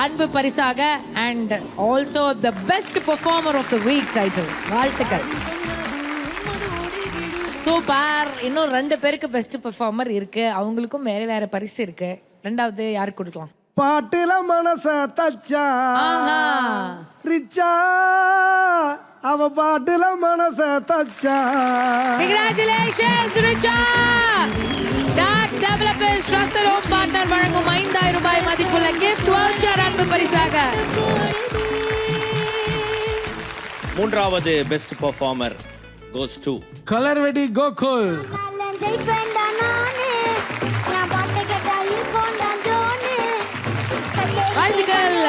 அன்பு பரிசாக and also the best performer of the week title. வாழ்த்துக்கள். சூப்பர். இன்னும் 2 பேருக்கு பெஸ்ட் பெர்ஃபார்மர் இருக்கு. அவங்களுக்கும் வேற பரிசு இருக்கு. ரெண்டாவது யாருக்கு கொடுக்கலாம்? பாட்டுல மனச தச்சா ரிச்சா, அவ பாட்டுல மனச தச்சா. Congratulations Richa. DAC developers trusted home partner வழங்கும் 5000 ரூபாய் மதிப்புள்ள gift voucher அன்பு பரிசாக. மூன்றாவது பெஸ்ட் பெர்ஃபார்மர் goes to கலர்வெடி கோகுல். வாழ்த்துக்கள்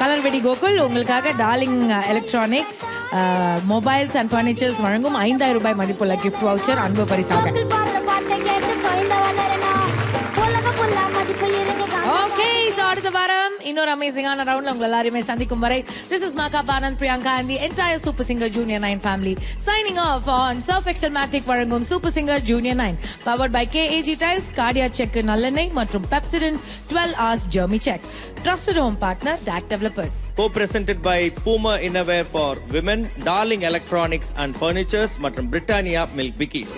கலர்வெடி கோகுல். உங்களுக்காக darling electronics mobiles and furnitures வழங்கும் 5000 ரூபாய் மதிப்புள்ள கிஃப்ட் வவுச்சர் அன்பு பரிசாக. ஓகே, ஸோ அடுத்த வாரம் இன்னொரு அமேசிங்கான ரவுண்ட்ல உங்களை எல்லாரையுமே சந்திக்கும் வரை this is Maka Anand Priyanka and the entire Super Singer Junior 9 family signing off on Surf Excel Matic வழங்கும் Super Singer Junior 9 powered by KAG Tiles, Cardiac Check நல்லெண்ணெய் மற்றும் Pepsodent 12 hours Germy Check. Trusted home partner DAC Developers. Co-presented by Puma Innerwear for Women, Darling Electronics and Furnitures மற்றும் Britannia Milk Bikis.